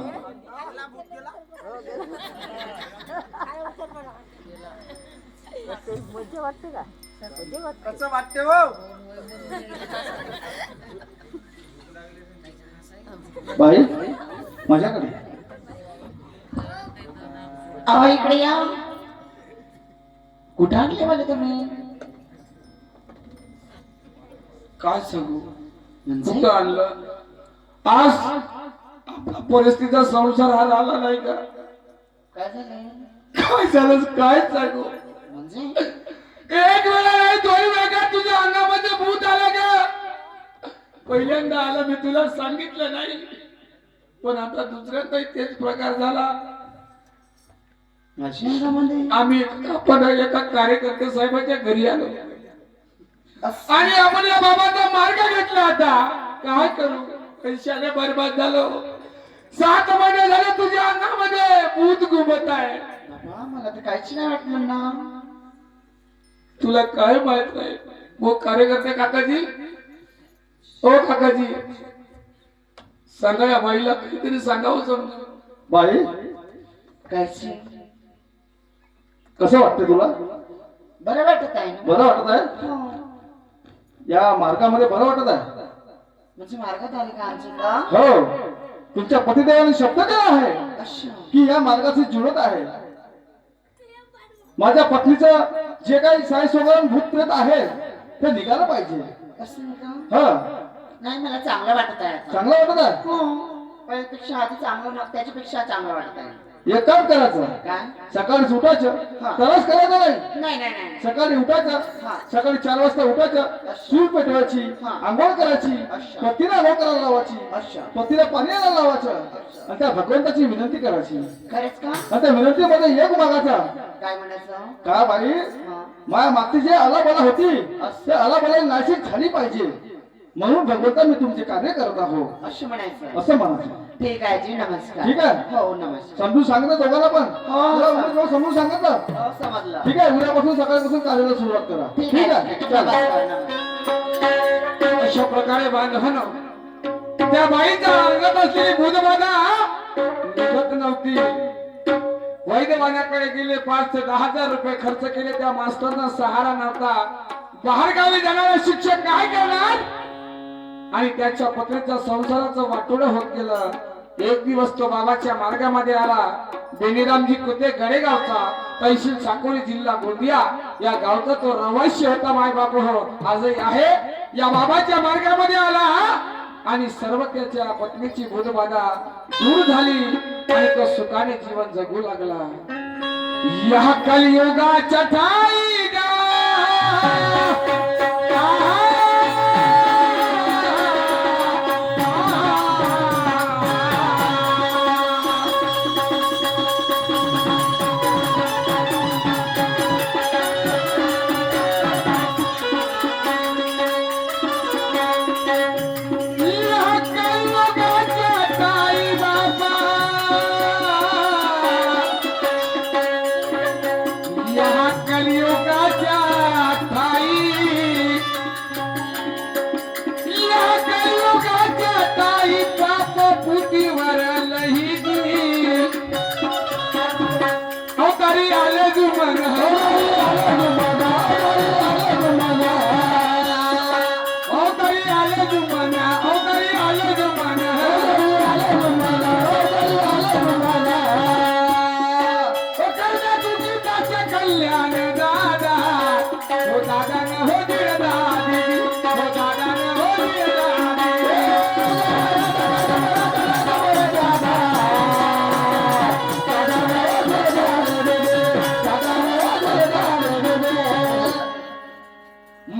कसं वाटते हो? बाई माझ्याकडे अहो इकडे या. कुठं आणले मला तुम्ही? काय सांगू म्हणजे कुठं आणलं? आज आपला परिस्थितीचा संसार हा झाला नाही का? काय झालं? काय झालं काय सांगू? म्हणजे एक वेळा नाही, दोन वेळा तुझ्या अंगामध्ये भूत आलं का? पहिल्यांदा आलं, मी तुला सांगितलं नाही, पण आता दुसऱ्यांदाही तेच प्रकार झाला. माझ्या अंगामध्ये आम्ही आपण एका कार्यकर्ते साहेबाच्या घरी आलो आणि आपण या बाबाचा मार्ग घेतला. आता काय करू? पैशाने बरबाद झालो. 7 महिने झाले तुझ्या अंगामध्ये भूत घुमत आहे. बाबा मला तर काहीच नाही वाटलं ना. तुला काय माहित नाही? वो कार्यकर्ते काकाजी, ओ काकाजी, सांगा या बाईला काहीतरी सांगावं समजून. बाई काहीच कसं वाटतं तुला? बरं वाटत आहे ना. बरं वाटत आहे? हो. या मार्गामध्ये बरं वाटत आहे? म्हणजे मार्गात आली का आमची का? हो. तुमच्या पतिदेवाने शब्द दिला आहे अच्छा. की या मार्गाची जुळत आहे. माझ्या पत्नीचं जे काही साई सोबत भूत प्रेत आहे ते निघालं पाहिजे. असं नाही का? हा, नाही मला चांगलं वाटत आहे आता. चांगलं वाटत आहे. हो. पहिल्यापेक्षा आधी चांगलं नव्हतं, त्याच्यापेक्षा चांगलं वाटत आहे. एक काम करायचं, काय? सकाळी उठायचं, हा. त्रास करायचा नाही. नाही नाही नाही सकाळी उठायचं, हा. सकाळी 4 वाजता उठायचं, चूल पेटवायची, हा. आंघोळ करायची, अच्छा. पतीला आंघोळ करायला लावायची, अच्छा. पतीला पाणी आणायला लावायचं आणि त्या भगवंताची विनंती करायची. खरंच का? आणि त्या विनंतीमध्ये एक मागायचा, काय म्हणायचं? का बाई हा. माझ्या मागची जे आलाबला होती ते आलाबला नाशिक झाली पाहिजे, म्हणून भगवंता मी तुमचे कार्य करत आहोत असं म्हणायचं. असं म्हणायचं. ठीक आहे जी, नमस्कार. ठीक आहे? हो नमस्कार. समजून सांगितलं दोघांना पण? हो. तुला उद्या समजून सांगितलं? हो समजलं. ठीक आहे, उद्यापासून सकाळपासून कार्याला सुरुवात करा. ठीक ठीक आहे. आहे, चला. नमस्कार नमस्कार. अशा प्रकारे बांधवानं त्या बाईच्या अंगात असलेली भूतबाधा निघत नव्हती. वैद्यवानाकडे गेले, 5 ते 10 हजार रुपये खर्च केले. त्या मास्तरना सहारा नव्हता. बाहेरगावी जाणारा शिक्षक काय करणार? आणि त्याच्या पत्नीच्या संसाराचं वाटोळं होत गेलं. एक दिवस तो बाबाच्या मार्गामध्ये आला. बेनीरामजी कुते गडेगावचा, तहसील साकोली, जिल्हा गोंदिया या गावचा तो रहिवासी होता. माय बाप हो आजही आहे. या बाबाच्या मार्गामध्ये आला आणि सर्व त्याच्या पत्नीची भूतबाधा दूर झाली आणि तो सुखाने जीवन जगू लागला. या कलियुगाच्या ठाई गा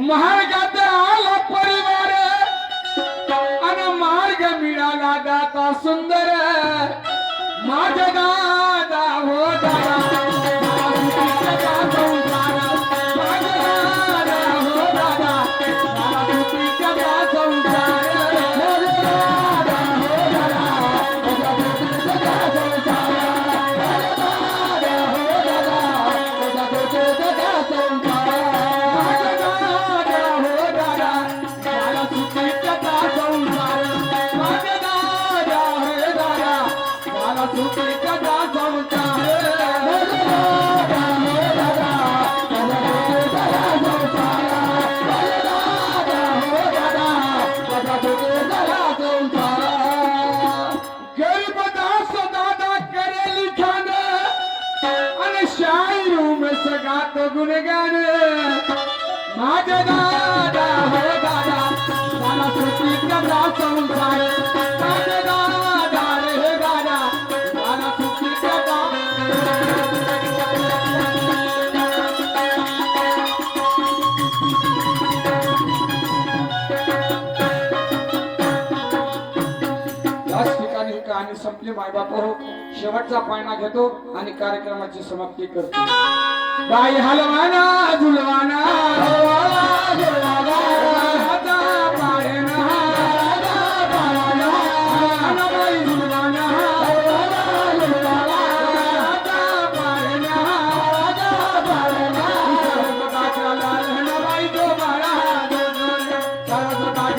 मार्गात आला परिवार आणि मार्ग मिळाला दाता सुंदर. माझ्या दादा हो दादा, म्हणून गाणं माझे दादा हो दादा मला सुट्टीचा त्रास संसार माझे दादा रे दादा मला सुट्टीचा याच ठिकाणी ही कहाणी संपली मायबाप हो शेवटचा पाळणा घेतो आणि कार्यक्रमाची समाप्ती करतो बाई हलवाना झुलवाना हलवाना झुलवाना